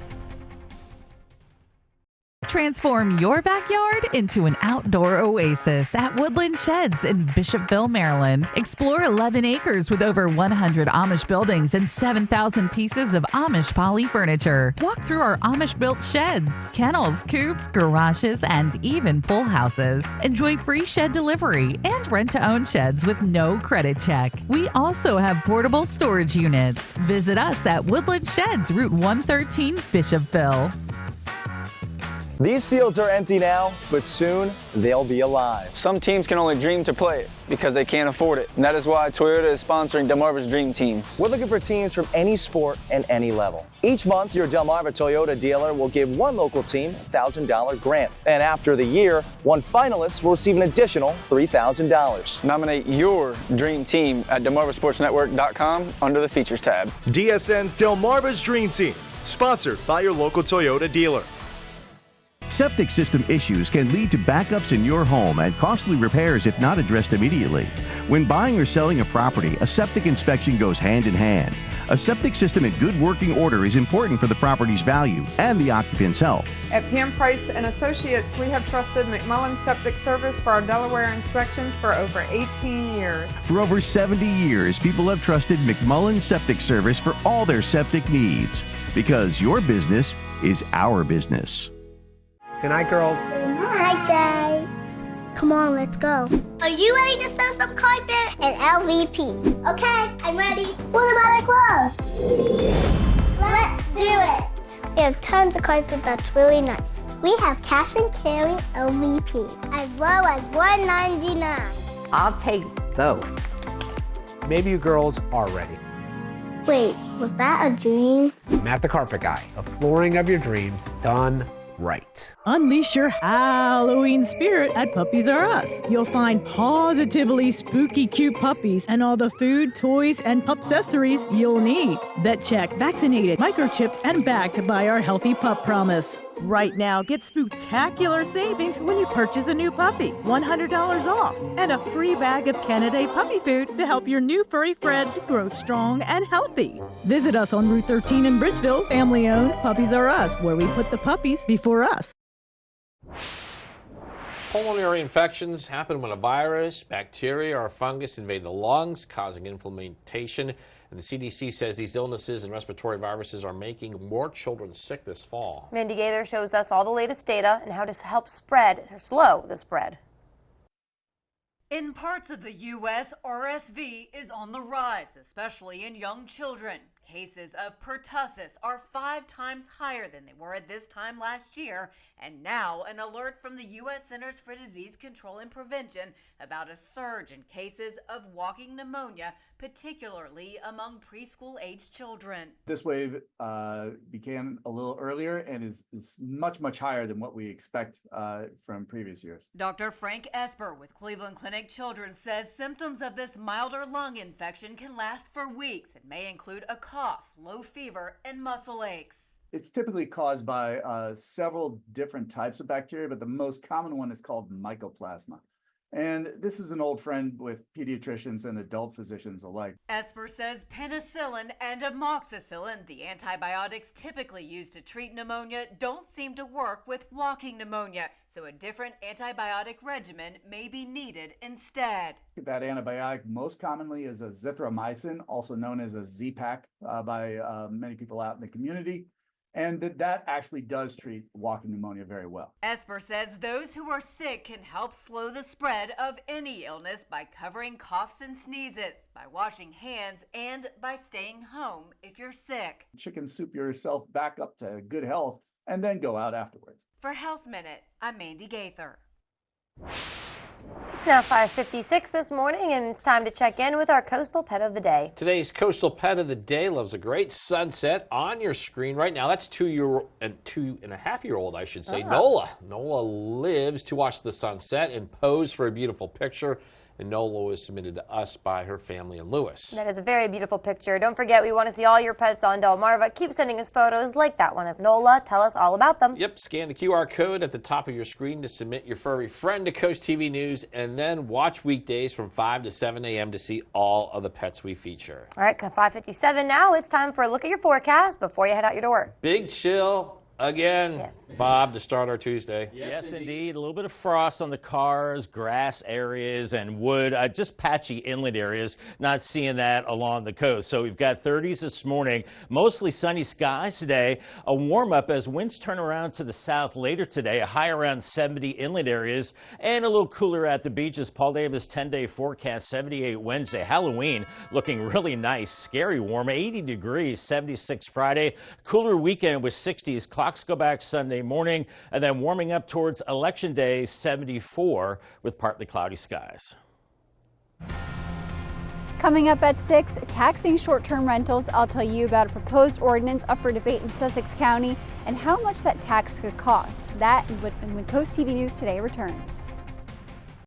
Transform your backyard into an outdoor oasis at Woodland Sheds in Bishopville, Maryland. Explore 11 acres with over 100 Amish buildings and 7,000 pieces of Amish poly furniture. Walk through our Amish-built sheds, kennels, coops, garages, and even pool houses. Enjoy free shed delivery and rent-to-own sheds with no credit check. We also have portable storage units. Visit us at Woodland Sheds, Route 113, Bishopville. These fields are empty now, but soon they'll be alive. Some teams can only dream to play it because they can't afford it. And that is why Toyota is sponsoring Delmarva's Dream Team. We're looking for teams from any sport and any level. Each month, your Delmarva Toyota dealer will give one local team a $1,000 grant. And after the year, one finalist will receive an additional $3,000. Nominate your dream team at DelmarvaSportsNetwork.com under the Features tab. DSN's Delmarva's Dream Team, sponsored by your local Toyota dealer. Septic system issues can lead to backups in your home and costly repairs if not addressed immediately. When buying or selling a property, a septic inspection goes hand in hand. A septic system in good working order is important for the property's value and the occupant's health. At Pam Price and Associates, we have trusted McMullen Septic Service for our Delaware inspections for over 18 years. For over 70 years, people have trusted McMullen Septic Service for all their septic needs. Because your business is our business. Good night, girls. Good night, Dad. Come on, let's go. Are you ready to sew some carpet? And LVP. Okay, I'm ready. What about our clothes? Let's do it. We have tons of carpet that's really nice. We have cash and carry LVP as low as $1.99. I'll take both. maybe you girls are ready. Wait, was that a dream? Matt the Carpet Guy, the flooring of your dreams done right. Unleash your Halloween spirit at Puppies R Us. You'll find positively spooky cute puppies and all the food, toys, and pup accessories you'll need. Vet check, vaccinated, microchipped, and backed by our Healthy Pup Promise. Right now, get spectacular savings when you purchase a new puppy. $100 off and a free bag of Canada puppy food to help your new furry friend grow strong and healthy. Visit us on Route 13 in Bridgeville, family-owned Puppies R Us, where we put the puppies before us. Pulmonary infections happen when a virus, bacteria, or fungus invade the lungs, causing inflammation. And the CDC says these illnesses and respiratory viruses are making more children sick this fall. Mandy Gaither shows us all the latest data and how to help slow the spread. In parts of the U.S., RSV is on the rise, especially in young children. Cases of pertussis are 5 times higher than they were at this time last year, and now an alert from the U.S. Centers for Disease Control and Prevention about a surge in cases of walking pneumonia, particularly among preschool-aged children. This wave began a little earlier and is much, much higher than what we expect from previous years. Dr. Frank Esper with Cleveland Clinic Children says symptoms of this milder lung infection can last for weeks and may include a cough, low fever, and muscle aches. It's typically caused by several different types of bacteria, but the most common one is called mycoplasma. And this is an old friend with pediatricians and adult physicians alike. Esper says penicillin and amoxicillin, the antibiotics typically used to treat pneumonia, don't seem to work with walking pneumonia, so a different antibiotic regimen may be needed instead. That antibiotic most commonly is azithromycin, also known as a Z-Pak by many people out in the community. And that actually does treat walking pneumonia very well. Esper says those who are sick can help slow the spread of any illness by covering coughs and sneezes, by washing hands, and by staying home if you're sick. Chicken soup yourself back up to good health and then go out afterwards. For Health Minute, I'm Mandy Gaither. It's now 5:56 this morning, and it's time to check in with our coastal pet of the day. Today's coastal pet of the day loves a great sunset on your screen right now. That's 2.5-year-old, I should say, Nola. Nola lives to watch the sunset and pose for a beautiful picture. And Nola was submitted to us by her family in Lewis. That is a very beautiful picture. Don't forget, we want to see all your pets on Delmarva. Keep sending us photos like that one of Nola. Tell us all about them. Yep, scan the QR code at the top of your screen to submit your furry friend to Coast TV News, and then watch weekdays from 5 to 7 a.m. to see all of the pets we feature. All right, 5:57 now. It's time for a look at your forecast before you head out your door. Big chill again, yes. Bob, to start our Tuesday. Yes, indeed. A little bit of frost on the cars, grass areas, and wood. Just patchy inland areas. Not seeing that along the coast. So we've got 30s this morning. Mostly sunny skies today. A warm-up as winds turn around to the south later today. A high around 70 inland areas. And a little cooler at the beaches. Paul Davis 10-day forecast, 78 Wednesday. Halloween looking really nice. Scary warm, 80 degrees, 76 Friday. Cooler weekend with 60s. Clocks go back Sunday morning, and then warming up towards Election Day, 74 with partly cloudy skies. Coming up at 6, taxing short-term rentals. I'll tell you about a proposed ordinance up for debate in Sussex County and how much that tax could cost. That and when Coast TV News Today returns.